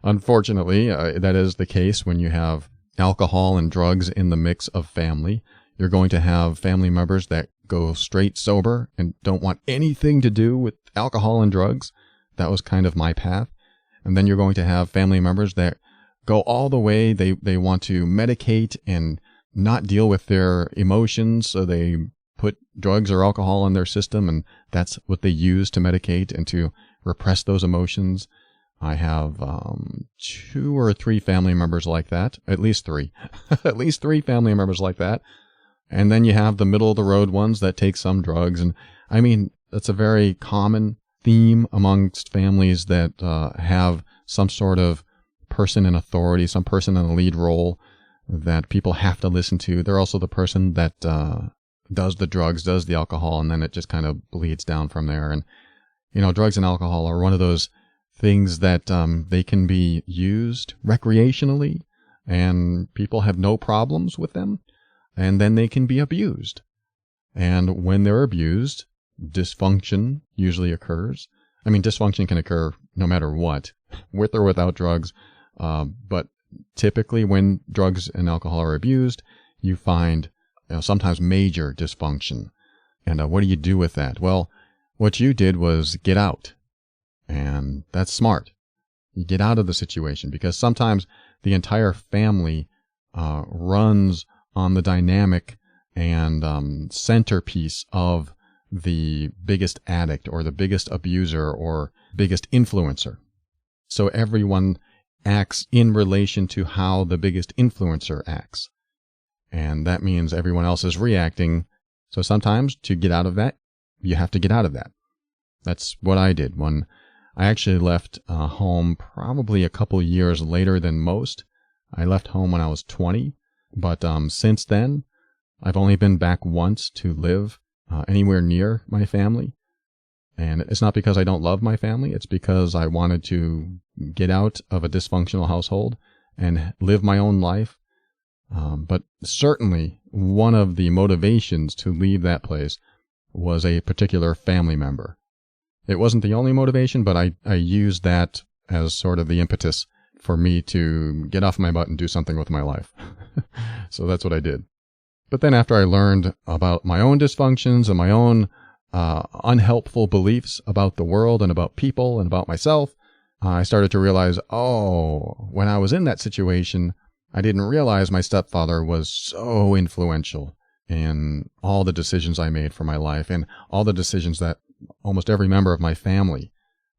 Unfortunately, that is the case when you have alcohol and drugs in the mix of family. You're going to have family members that go straight sober and don't want anything to do with alcohol and drugs. That was kind of my path. And then you're going to have family members that go all the way. They want to medicate and not deal with their emotions, so they put drugs or alcohol in their system, and that's what they use to medicate and to repress those emotions. I have 2 or 3 family members like that, at least 3, at least 3 family members like that. And then you have the middle of the road ones that take some drugs. And I mean, that's a very common theme amongst families that have some sort of person in authority, some person in a lead role that people have to listen to. They're also the person that does the drugs, does the alcohol, and then it just kind of bleeds down from there. And, drugs and alcohol are one of those things that they can be used recreationally, and people have no problems with them. And then they can be abused. And when they're abused, dysfunction usually occurs. I mean, dysfunction can occur no matter what, with or without drugs. But typically when drugs and alcohol are abused, you find sometimes major dysfunction. And what do you do with that? Well, what you did was get out. And that's smart. You get out of the situation, because sometimes the entire family runs on the dynamic and centerpiece of the biggest addict or the biggest abuser or biggest influencer. So everyone acts in relation to how the biggest influencer acts. And that means everyone else is reacting. So sometimes to get out of that, you have to get out of that. That's what I did when I actually left home probably a couple years later than most. I left home when I was 20. But since then, I've only been back once to live anywhere near my family. And it's not because I don't love my family. It's because I wanted to get out of a dysfunctional household and live my own life. But certainly one of the motivations to leave that place was a particular family member. It wasn't the only motivation, but I used that as sort of the impetus for me to get off my butt and do something with my life. So that's what I did. But then after I learned about my own dysfunctions and my own unhelpful beliefs about the world and about people and about myself, I started to realize, when I was in that situation, I didn't realize my stepfather was so influential in all the decisions I made for my life and all the decisions that almost every member of my family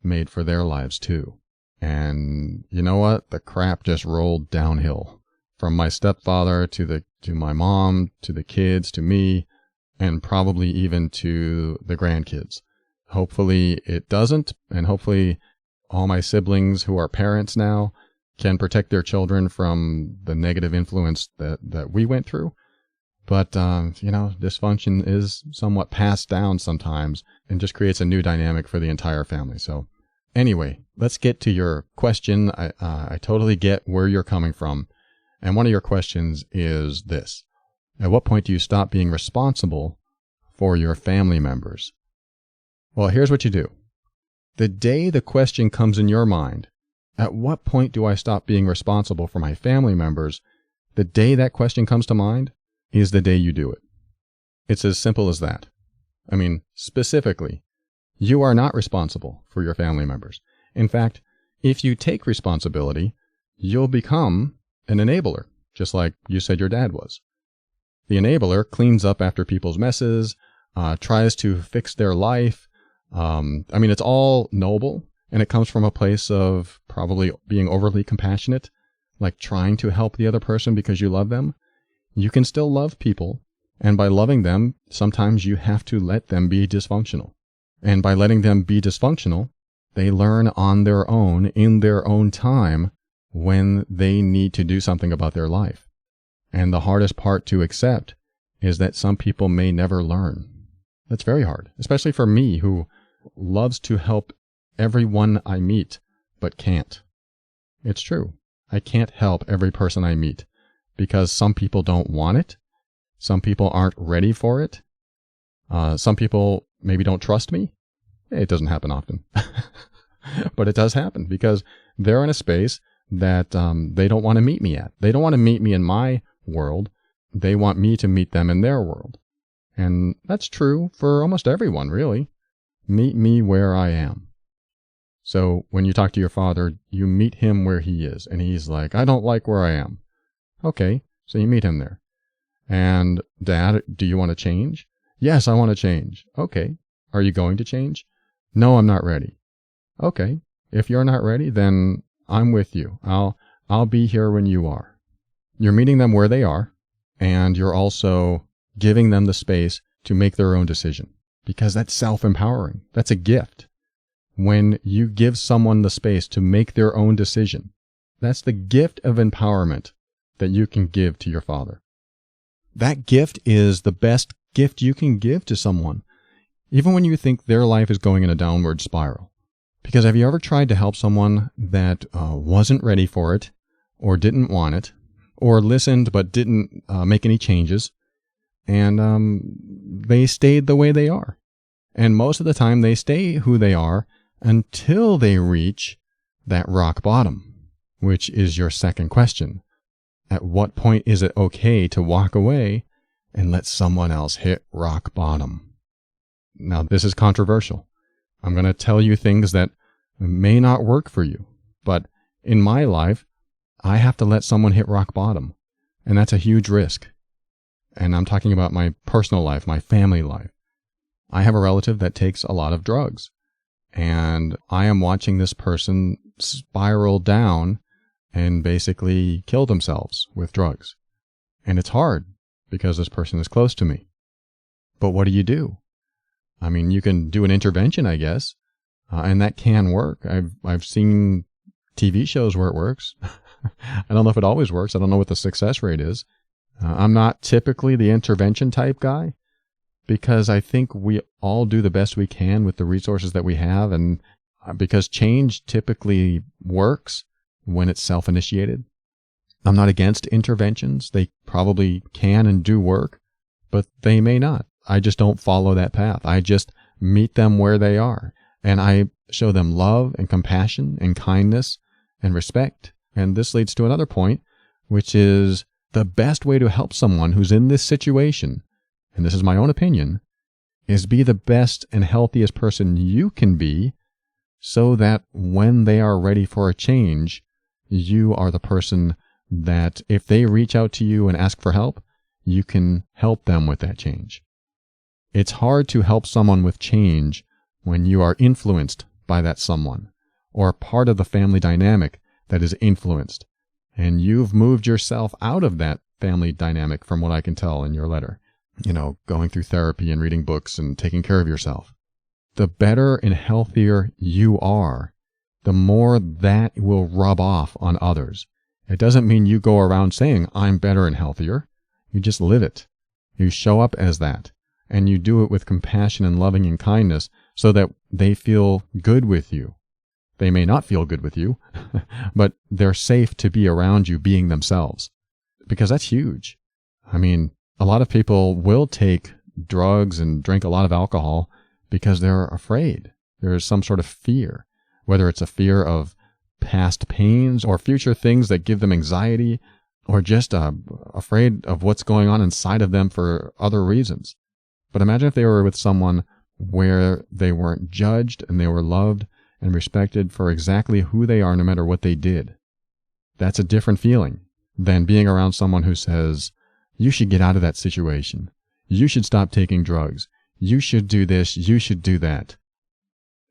made for their lives too. And you know what? The crap just rolled downhill from my stepfather to my mom, to the kids, to me, and probably even to the grandkids. Hopefully it doesn't, and hopefully all my siblings who are parents now can protect their children from the negative influence that we went through. But, dysfunction is somewhat passed down sometimes and just creates a new dynamic for the entire family. So anyway, let's get to your question. I totally get where you're coming from. And one of your questions is this: at what point do you stop being responsible for your family members? Well, here's what you do. The day the question comes in your mind, at what point do I stop being responsible for my family members? The day that question comes to mind is the day you do it. It's as simple as that. I mean, specifically, you are not responsible for your family members. In fact, if you take responsibility, you'll become an enabler, just like you said your dad was. The enabler cleans up after people's messes, tries to fix their life. It's all noble, and it comes from a place of probably being overly compassionate, like trying to help the other person because you love them. You can still love people, and by loving them, sometimes you have to let them be dysfunctional. And by letting them be dysfunctional, they learn on their own, in their own time, when they need to do something about their life. And the hardest part to accept is that some people may never learn. That's very hard, especially for me, who loves to help everyone I meet, but can't. It's true. I can't help every person I meet because some people don't want it. Some people aren't ready for it. Some people maybe don't trust me. It doesn't happen often, but it does happen because they're in a space that they don't want to meet me at. They don't want to meet me in my world. They want me to meet them in their world. And that's true for almost everyone, really. Meet me where I am. So when you talk to your father, you meet him where he is, and he's like, I don't like where I am. Okay, so you meet him there. And Dad, do you want to change? Yes, I want to change. Okay. Are you going to change? No, I'm not ready. Okay. If you're not ready, then I'm with you. I'll be here when you are. You're meeting them where they are, and you're also giving them the space to make their own decision, because that's self-empowering. That's a gift. When you give someone the space to make their own decision, that's the gift of empowerment that you can give to your father. That gift is the best gift you can give to someone, even when you think their life is going in a downward spiral. Because have you ever tried to help someone that wasn't ready for it, or didn't want it, or listened but didn't make any changes, and they stayed the way they are? And most of the time they stay who they are until they reach that rock bottom, which is your second question. At what point is it okay to walk away and let someone else hit rock bottom? Now, this is controversial. I'm going to tell you things that may not work for you, but in my life, I have to let someone hit rock bottom, and that's a huge risk. And I'm talking about my personal life, my family life. I have a relative that takes a lot of drugs, and I am watching this person spiral down and basically kill themselves with drugs. And it's hard because this person is close to me. But what do? I mean, you can do an intervention, I guess, and that can work. I've seen TV shows where it works. I don't know if it always works. I don't know what the success rate is. I'm not typically the intervention type guy, because I think we all do the best we can with the resources that we have, and because change typically works when it's self-initiated. I'm not against interventions. They probably can and do work, but they may not. I just don't follow that path. I just meet them where they are, and I show them love and compassion and kindness and respect. And this leads to another point, which is the best way to help someone who's in this situation, and this is my own opinion, is be the best and healthiest person you can be, so that when they are ready for a change, you are the person that if they reach out to you and ask for help, you can help them with that change. It's hard to help someone with change when you are influenced by that someone, or part of the family dynamic that is influenced, and you've moved yourself out of that family dynamic, from what I can tell in your letter. Going through therapy and reading books and taking care of yourself. The better and healthier you are, the more that will rub off on others. It doesn't mean you go around saying, I'm better and healthier. You just live it. You show up as that, and you do it with compassion and loving and kindness so that they feel good with you. They may not feel good with you, but they're safe to be around you being themselves, because that's huge. I mean, a lot of people will take drugs and drink a lot of alcohol because they're afraid. There is some sort of fear, whether it's a fear of past pains or future things that give them anxiety, or just afraid of what's going on inside of them for other reasons. But imagine if they were with someone where they weren't judged and they were loved and respected for exactly who they are, no matter what they did. That's a different feeling than being around someone who says, you should get out of that situation. You should stop taking drugs. You should do this. You should do that.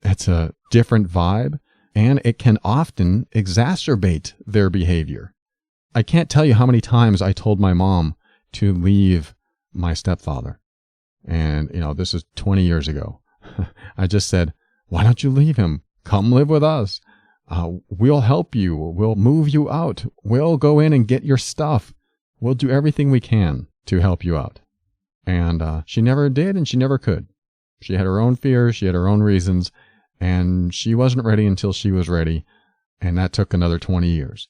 That's a different vibe, and it can often exacerbate their behavior. I can't tell you how many times I told my mom to leave my stepfather. And, this is 20 years ago. I just said, why don't you leave him? Come live with us. We'll help you. We'll move you out. We'll go in and get your stuff. We'll do everything we can to help you out. And she never did, and she never could. She had her own fears. She had her own reasons. And she wasn't ready until she was ready. And that took another 20 years.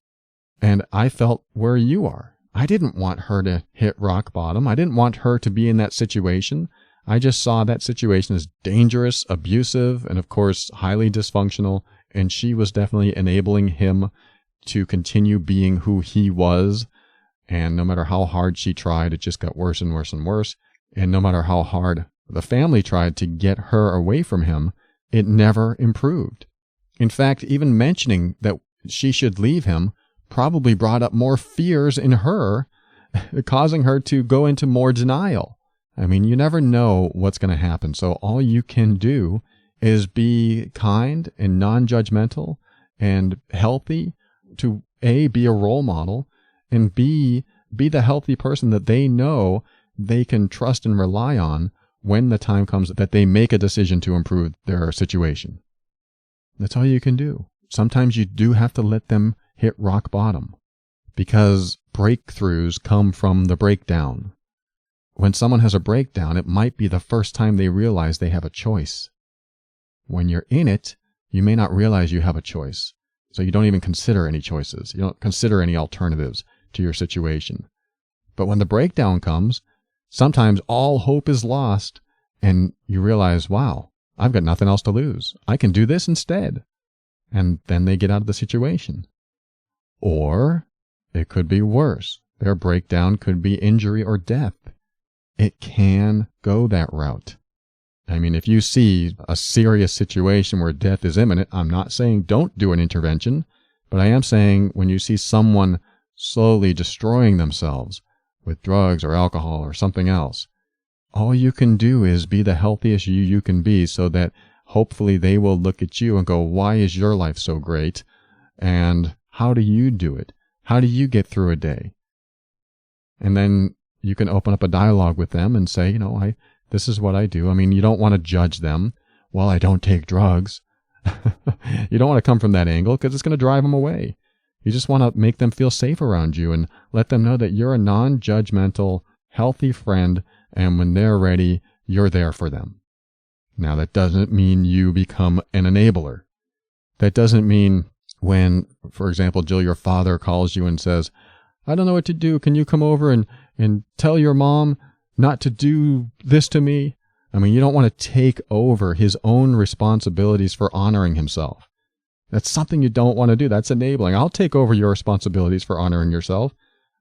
And I felt where you are. I didn't want her to hit rock bottom. I didn't want her to be in that situation. I just saw that situation as dangerous, abusive, and of course, highly dysfunctional. And she was definitely enabling him to continue being who he was. And no matter how hard she tried, it just got worse and worse and worse. And no matter how hard the family tried to get her away from him, it never improved. In fact, even mentioning that she should leave him probably brought up more fears in her, causing her to go into more denial. I mean, you never know what's going to happen. So all you can do is be kind and non-judgmental and healthy to A, be a role model, and B, be the healthy person that they know they can trust and rely on when the time comes that they make a decision to improve their situation. That's all you can do. Sometimes you do have to let them hit rock bottom, because breakthroughs come from the breakdown. When someone has a breakdown, it might be the first time they realize they have a choice. When you're in it, you may not realize you have a choice. So you don't even consider any choices. You don't consider any alternatives to your situation. But when the breakdown comes, sometimes all hope is lost and you realize, wow, I've got nothing else to lose. I can do this instead. And then they get out of the situation. Or it could be worse. Their breakdown could be injury or death. It can go that route. I mean, if you see a serious situation where death is imminent, I'm not saying don't do an intervention, but I am saying when you see someone slowly destroying themselves with drugs or alcohol or something else, all you can do is be the healthiest you can be, so that hopefully they will look at you and go, why is your life so great? And how do you do it? How do you get through a day? And then you can open up a dialogue with them and say, this is what I do. I mean, you don't want to judge them. Well, I don't take drugs. You don't want to come from that angle, because it's going to drive them away. You just want to make them feel safe around you and let them know that you're a non-judgmental, healthy friend, and when they're ready, you're there for them. Now, that doesn't mean you become an enabler. That doesn't mean when, for example, Jill, your father calls you and says, I don't know what to do. Can you come over and tell your mom not to do this to me? I mean, you don't want to take over his own responsibilities for honoring himself. That's something you don't want to do. That's enabling. I'll take over your responsibilities for honoring yourself.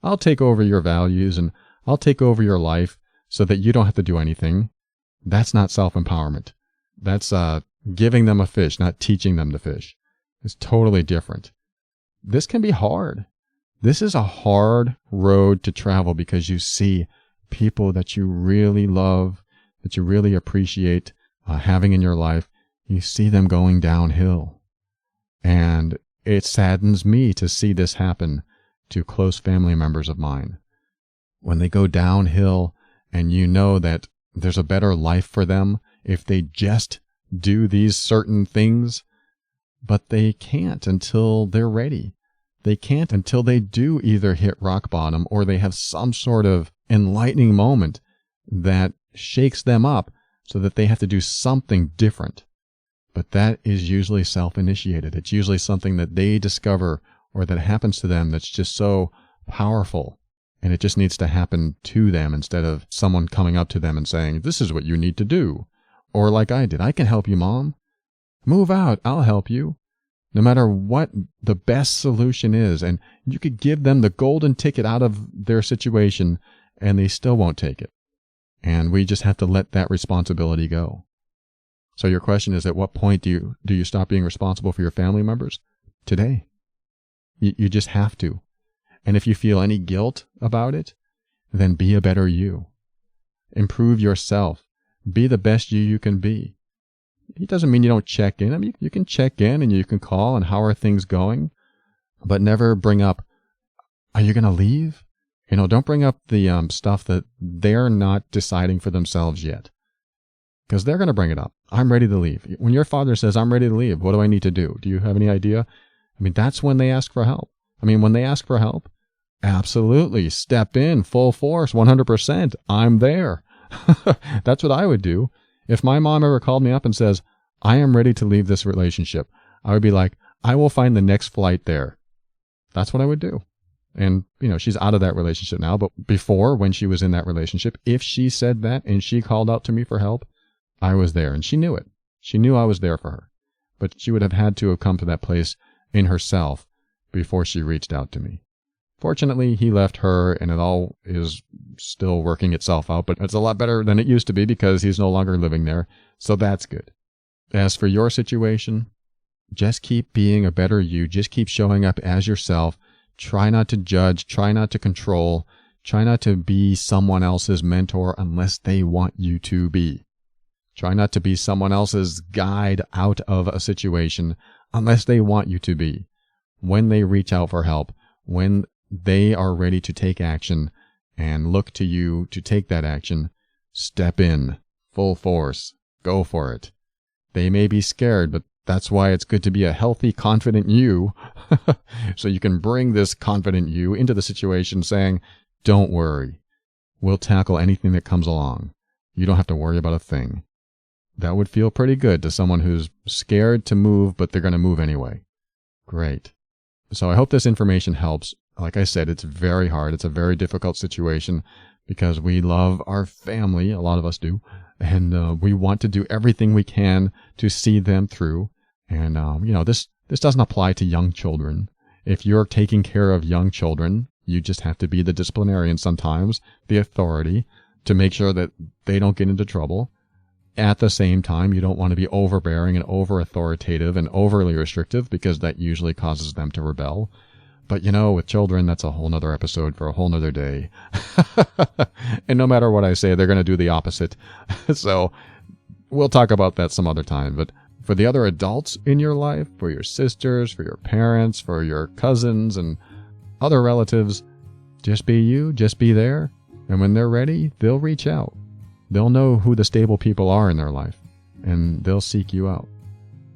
I'll take over your values and I'll take over your life so that you don't have to do anything. That's not self-empowerment. That's giving them a fish, not teaching them to fish. It's totally different. This can be hard. This is a hard road to travel, because you see people that you really love, that you really appreciate having in your life. You see them going downhill. And it saddens me to see this happen to close family members of mine. When they go downhill and you know that there's a better life for them if they just do these certain things, but they can't until they're ready. They can't until they do either hit rock bottom or they have some sort of enlightening moment that shakes them up so that they have to do something different. But that is usually self-initiated. It's usually something that they discover or that happens to them that's just so powerful. And it just needs to happen to them instead of someone coming up to them and saying, this is what you need to do. Or like I did, I can help you, Mom. Move out, I'll help you. No matter what the best solution is, and you could give them the golden ticket out of their situation and they still won't take it. And we just have to let that responsibility go. So your question is, at what point do you stop being responsible for your family members? Today. You just have to. And if you feel any guilt about it, then be a better you. Improve yourself. Be the best you can be. It doesn't mean you don't check in. I mean, you can check in and you can call and how are things going, but never bring up, are you going to leave? Don't bring up the stuff that they're not deciding for themselves yet, because they're going to bring it up. I'm ready to leave. When your father says, I'm ready to leave, what do I need to do? Do you have any idea? I mean, that's when they ask for help. I mean, when they ask for help, absolutely step in full force, 100%. I'm there. That's what I would do. If my mom ever called me up and says, I am ready to leave this relationship, I would be like, I will find the next flight there. That's what I would do. And, she's out of that relationship now. But before, when she was in that relationship, if she said that and she called out to me for help, I was there. And she knew it. She knew I was there for her. But she would have had to have come to that place in herself before she reached out to me. Fortunately, he left her, and it all is still working itself out, but it's a lot better than it used to be because he's no longer living there, so that's good. As for your situation, Just keep being a better you. Just keep showing up as yourself. Try not to judge. Try not to control. Try not to be someone else's mentor unless they want you to be. Try not to be someone else's guide out of a situation unless they want you to be. When they reach out for help, when they are ready to take action and look to you to take that action, step in, full force, go for it. They may be scared, but that's why it's good to be a healthy, confident you. So you can bring this confident you into the situation saying, don't worry. We'll tackle anything that comes along. You don't have to worry about a thing. That would feel pretty good to someone who's scared to move, but they're going to move anyway. Great. So I hope this information helps. Like I said, it's very hard. It's a very difficult situation because we love our family. A lot of us do. And we want to do everything we can to see them through. And, this doesn't apply to young children. If you're taking care of young children, you just have to be the disciplinarian sometimes, the authority, to make sure that they don't get into trouble. At the same time, you don't want to be overbearing and over-authoritative and overly restrictive because that usually causes them to rebel. But with children, that's a whole nother episode for a whole nother day. And no matter what I say, they're going to do the opposite. So we'll talk about that some other time. But for the other adults in your life, for your sisters, for your parents, for your cousins and other relatives, just be you, just be there. And when they're ready, they'll reach out. They'll know who the stable people are in their life, and they'll seek you out.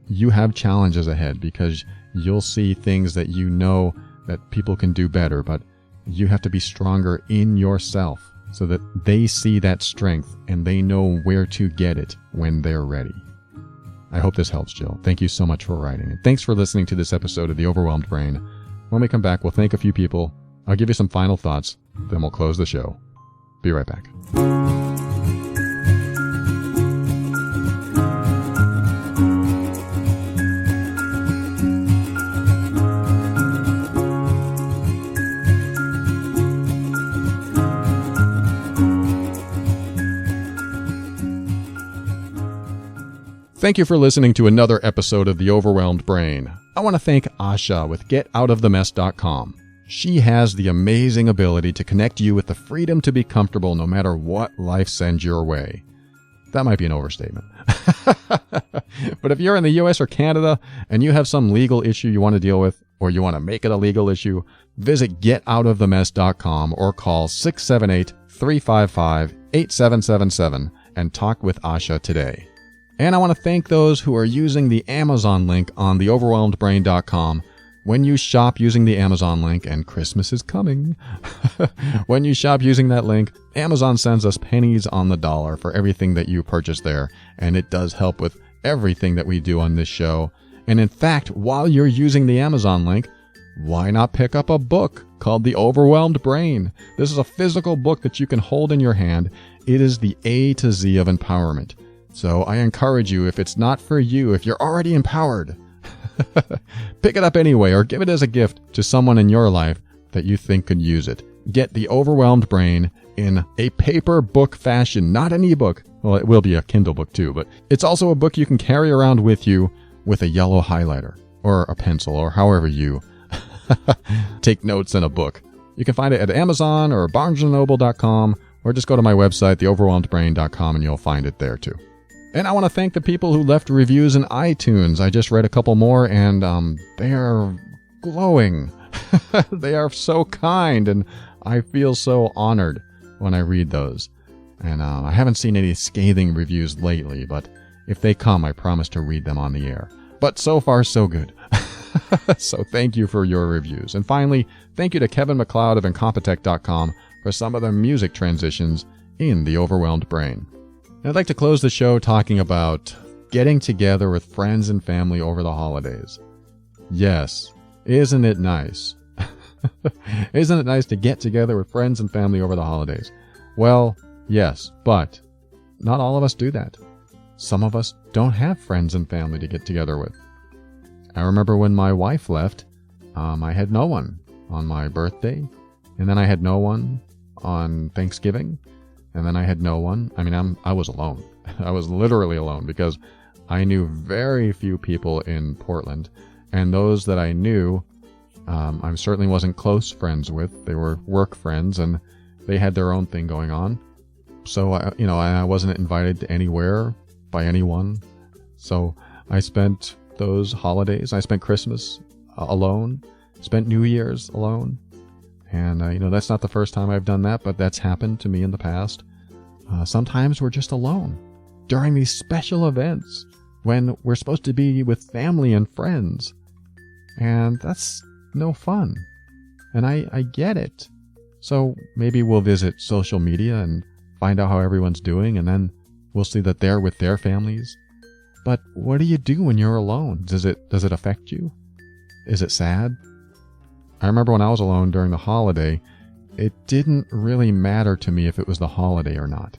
You have challenges ahead because you'll see things that you know that people can do better, but you have to be stronger in yourself so that they see that strength and they know where to get it when they're ready. I hope this helps, Jill. Thank you so much for writing, and thanks for listening to this episode of The Overwhelmed Brain. When we come back, we'll thank a few people. I'll give you some final thoughts, then we'll close the show. Be right back. Thank you for listening to another episode of The Overwhelmed Brain. I want to thank Asha with GetOutOfTheMess.com. She has the amazing ability to connect you with the freedom to be comfortable no matter what life sends your way. That might be an overstatement. But if you're in the US or Canada and you have some legal issue you want to deal with, or you want to make it a legal issue, visit GetOutOfTheMess.com or call 678-355-8777 and talk with Asha today. And I want to thank those who are using the Amazon link on theoverwhelmedbrain.com. When you shop using the Amazon link, and Christmas is coming, when you shop using that link, Amazon sends us pennies on the dollar for everything that you purchase there. And it does help with everything that we do on this show. And in fact, while you're using the Amazon link, why not pick up a book called The Overwhelmed Brain? This is a physical book that you can hold in your hand. It is the A to Z of empowerment. So I encourage you, if it's not for you, if you're already empowered, pick it up anyway or give it as a gift to someone in your life that you think could use it. Get The Overwhelmed Brain in a paper book fashion, not an ebook. Well, it will be a Kindle book too, but it's also a book you can carry around with you with a yellow highlighter or a pencil or however you take notes in a book. You can find it at Amazon or BarnesandNoble.com or just go to my website, theoverwhelmedbrain.com, and you'll find it there too. And I want to thank the people who left reviews in iTunes. I just read a couple more, and they are glowing. They are so kind, and I feel so honored when I read those. And I haven't seen any scathing reviews lately, but if they come, I promise to read them on the air. But so far, so good. So thank you for your reviews. And finally, thank you to Kevin MacLeod of Incompetech.com for some of the music transitions in The Overwhelmed Brain. I'd like to close the show talking about getting together with friends and family over the holidays. Yes, isn't it nice? Isn't it nice to get together with friends and family over the holidays? Well, yes, but not all of us do that. Some of us don't have friends and family to get together with. I remember when my wife left, I had no one on my birthday, and then I had no one on Thanksgiving. And then I had no one. I was alone. I was literally alone because I knew very few people in Portland, and those that I knew, I certainly wasn't close friends with. They were work friends, and they had their own thing going on. So, I wasn't invited to anywhere by anyone. So I spent those holidays, I spent Christmas alone, spent New Year's alone. And, that's not the first time I've done that, but that's happened to me in the past. Sometimes we're just alone during these special events when we're supposed to be with family and friends. And that's no fun. And I get it. So maybe we'll visit social media and find out how everyone's doing, and then we'll see that they're with their families. But what do you do when you're alone? Does it affect you? Is it sad? I remember when I was alone during the holiday, it didn't really matter to me if it was the holiday or not,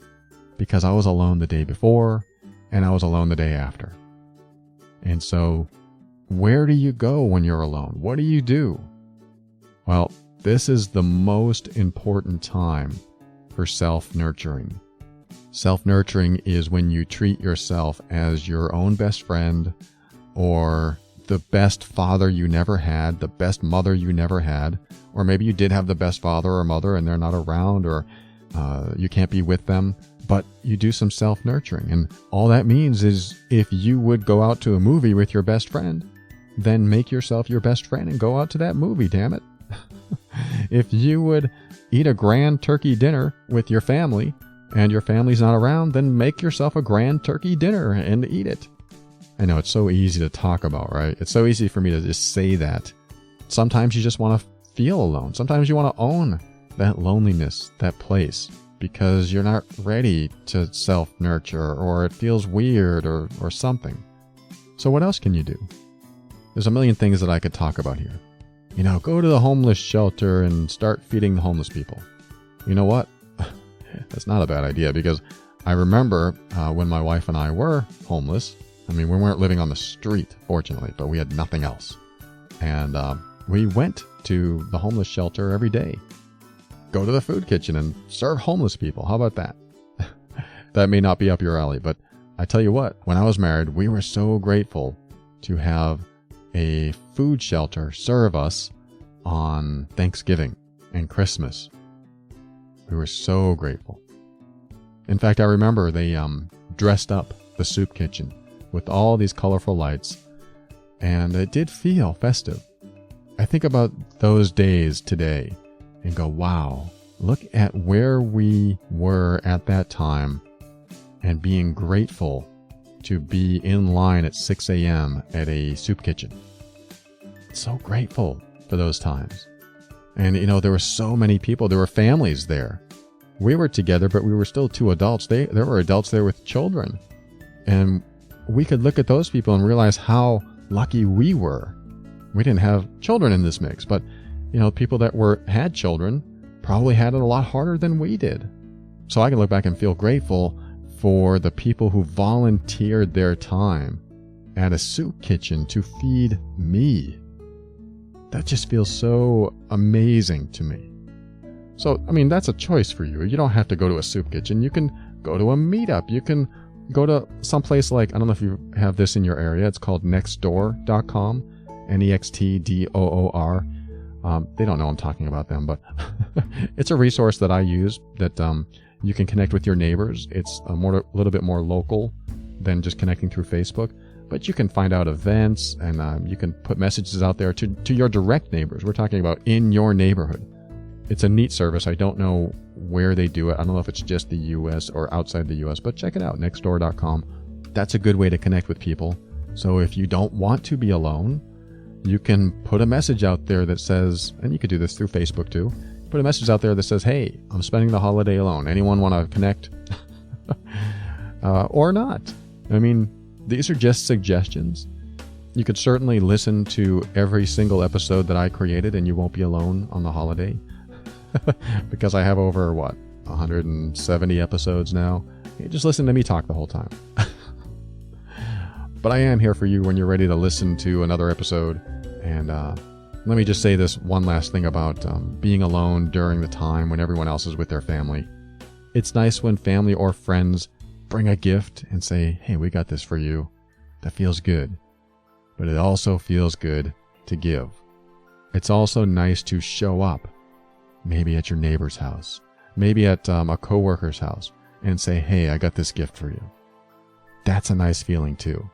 because I was alone the day before and I was alone the day after. And so, where do you go when you're alone? What do you do? Well, this is the most important time for self-nurturing. Self-nurturing is when you treat yourself as your own best friend, or the best father you never had, the best mother you never had, or maybe you did have the best father or mother and they're not around, or you can't be with them, but you do some self-nurturing. And all that means is if you would go out to a movie with your best friend, then make yourself your best friend and go out to that movie, damn it. If you would eat a grand turkey dinner with your family and your family's not around, then make yourself a grand turkey dinner and eat it. I know it's so easy to talk about, right? It's so easy for me to just say that. Sometimes you just want to feel alone. Sometimes you want to own that loneliness, that place, because you're not ready to self-nurture, or it feels weird or something. So what else can you do? There's a million things that I could talk about here. Go to the homeless shelter and start feeding the homeless people. You know what? That's not a bad idea, because I remember when my wife and I were homeless. I mean, we weren't living on the street, fortunately, but we had nothing else. And we went to the homeless shelter every day. Go to the food kitchen and serve homeless people. How about that? That may not be up your alley, but I tell you what, when I was married, we were so grateful to have a food shelter serve us on Thanksgiving and Christmas. We were so grateful. In fact, I remember they dressed up the soup kitchen with all these colorful lights, and it did feel festive. I think about those days today and go, wow, look at where we were at that time, and being grateful to be in line at 6 a.m. at a soup kitchen. So grateful for those times. And, there were so many people. There were families there. We were together, but we were still two adults. There were adults there with children. And we could look at those people and realize how lucky we were. We didn't have children in this mix, but, people that had children probably had it a lot harder than we did. So I can look back and feel grateful for the people who volunteered their time at a soup kitchen to feed me. That just feels so amazing to me. So, that's a choice for you. You don't have to go to a soup kitchen. You can go to a meetup. You can go to someplace like, I don't know if you have this in your area. It's called nextdoor.com, Nextdoor. They don't know I'm talking about them, but it's a resource that I use that you can connect with your neighbors. It's a little bit more local than just connecting through Facebook, but you can find out events, and you can put messages out there to your direct neighbors. We're talking about in your neighborhood. It's a neat service. I don't know where they do it. I don't know if it's just the U.S. or outside the U.S., but check it out, nextdoor.com. That's a good way to connect with people. So if you don't want to be alone, you can put a message out there that says, and you could do this through Facebook too, put a message out there that says, hey, I'm spending the holiday alone. Anyone want to connect? Or not. These are just suggestions. You could certainly listen to every single episode that I created, and you won't be alone on the holiday. Because I have over, 170 episodes now. You just listen to me talk the whole time. But I am here for you when you're ready to listen to another episode. And let me just say this one last thing about being alone during the time when everyone else is with their family. It's nice when family or friends bring a gift and say, hey, we got this for you. That feels good. But it also feels good to give. It's also nice to show up, maybe at your neighbor's house, maybe at a coworker's house, and say, hey, I got this gift for you. That's a nice feeling too.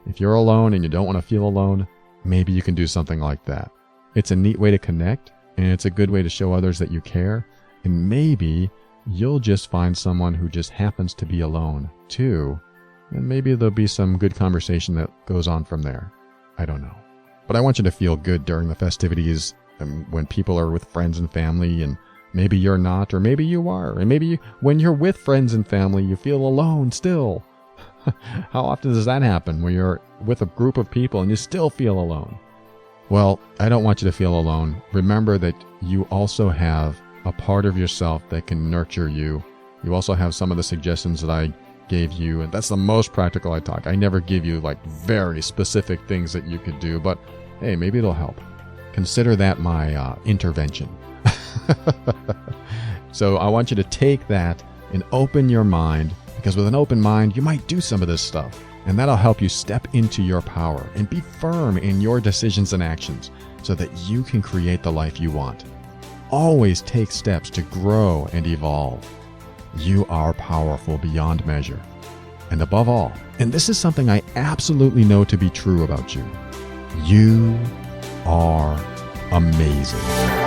If you're alone and you don't want to feel alone, maybe you can do something like that. It's a neat way to connect, and it's a good way to show others that you care, and maybe you'll just find someone who just happens to be alone too, and maybe there'll be some good conversation that goes on from there. I don't know. But I want you to feel good during the festivities and when people are with friends and family, and maybe you're not, or maybe you are, and maybe when you're with friends and family, you feel alone still. How often does that happen when you're with a group of people and you still feel alone? Well, I don't want you to feel alone. Remember that you also have a part of yourself that can nurture you. You also have some of the suggestions that I gave you, and that's the most practical I talk. I never give you like very specific things that you could do, but hey, maybe it'll help. Consider that my intervention. So I want you to take that and open your mind, because with an open mind, you might do some of this stuff, and that'll help you step into your power and be firm in your decisions and actions so that you can create the life you want. Always take steps to grow and evolve. You are powerful beyond measure. And above all, and this is something I absolutely know to be true about you, you are amazing.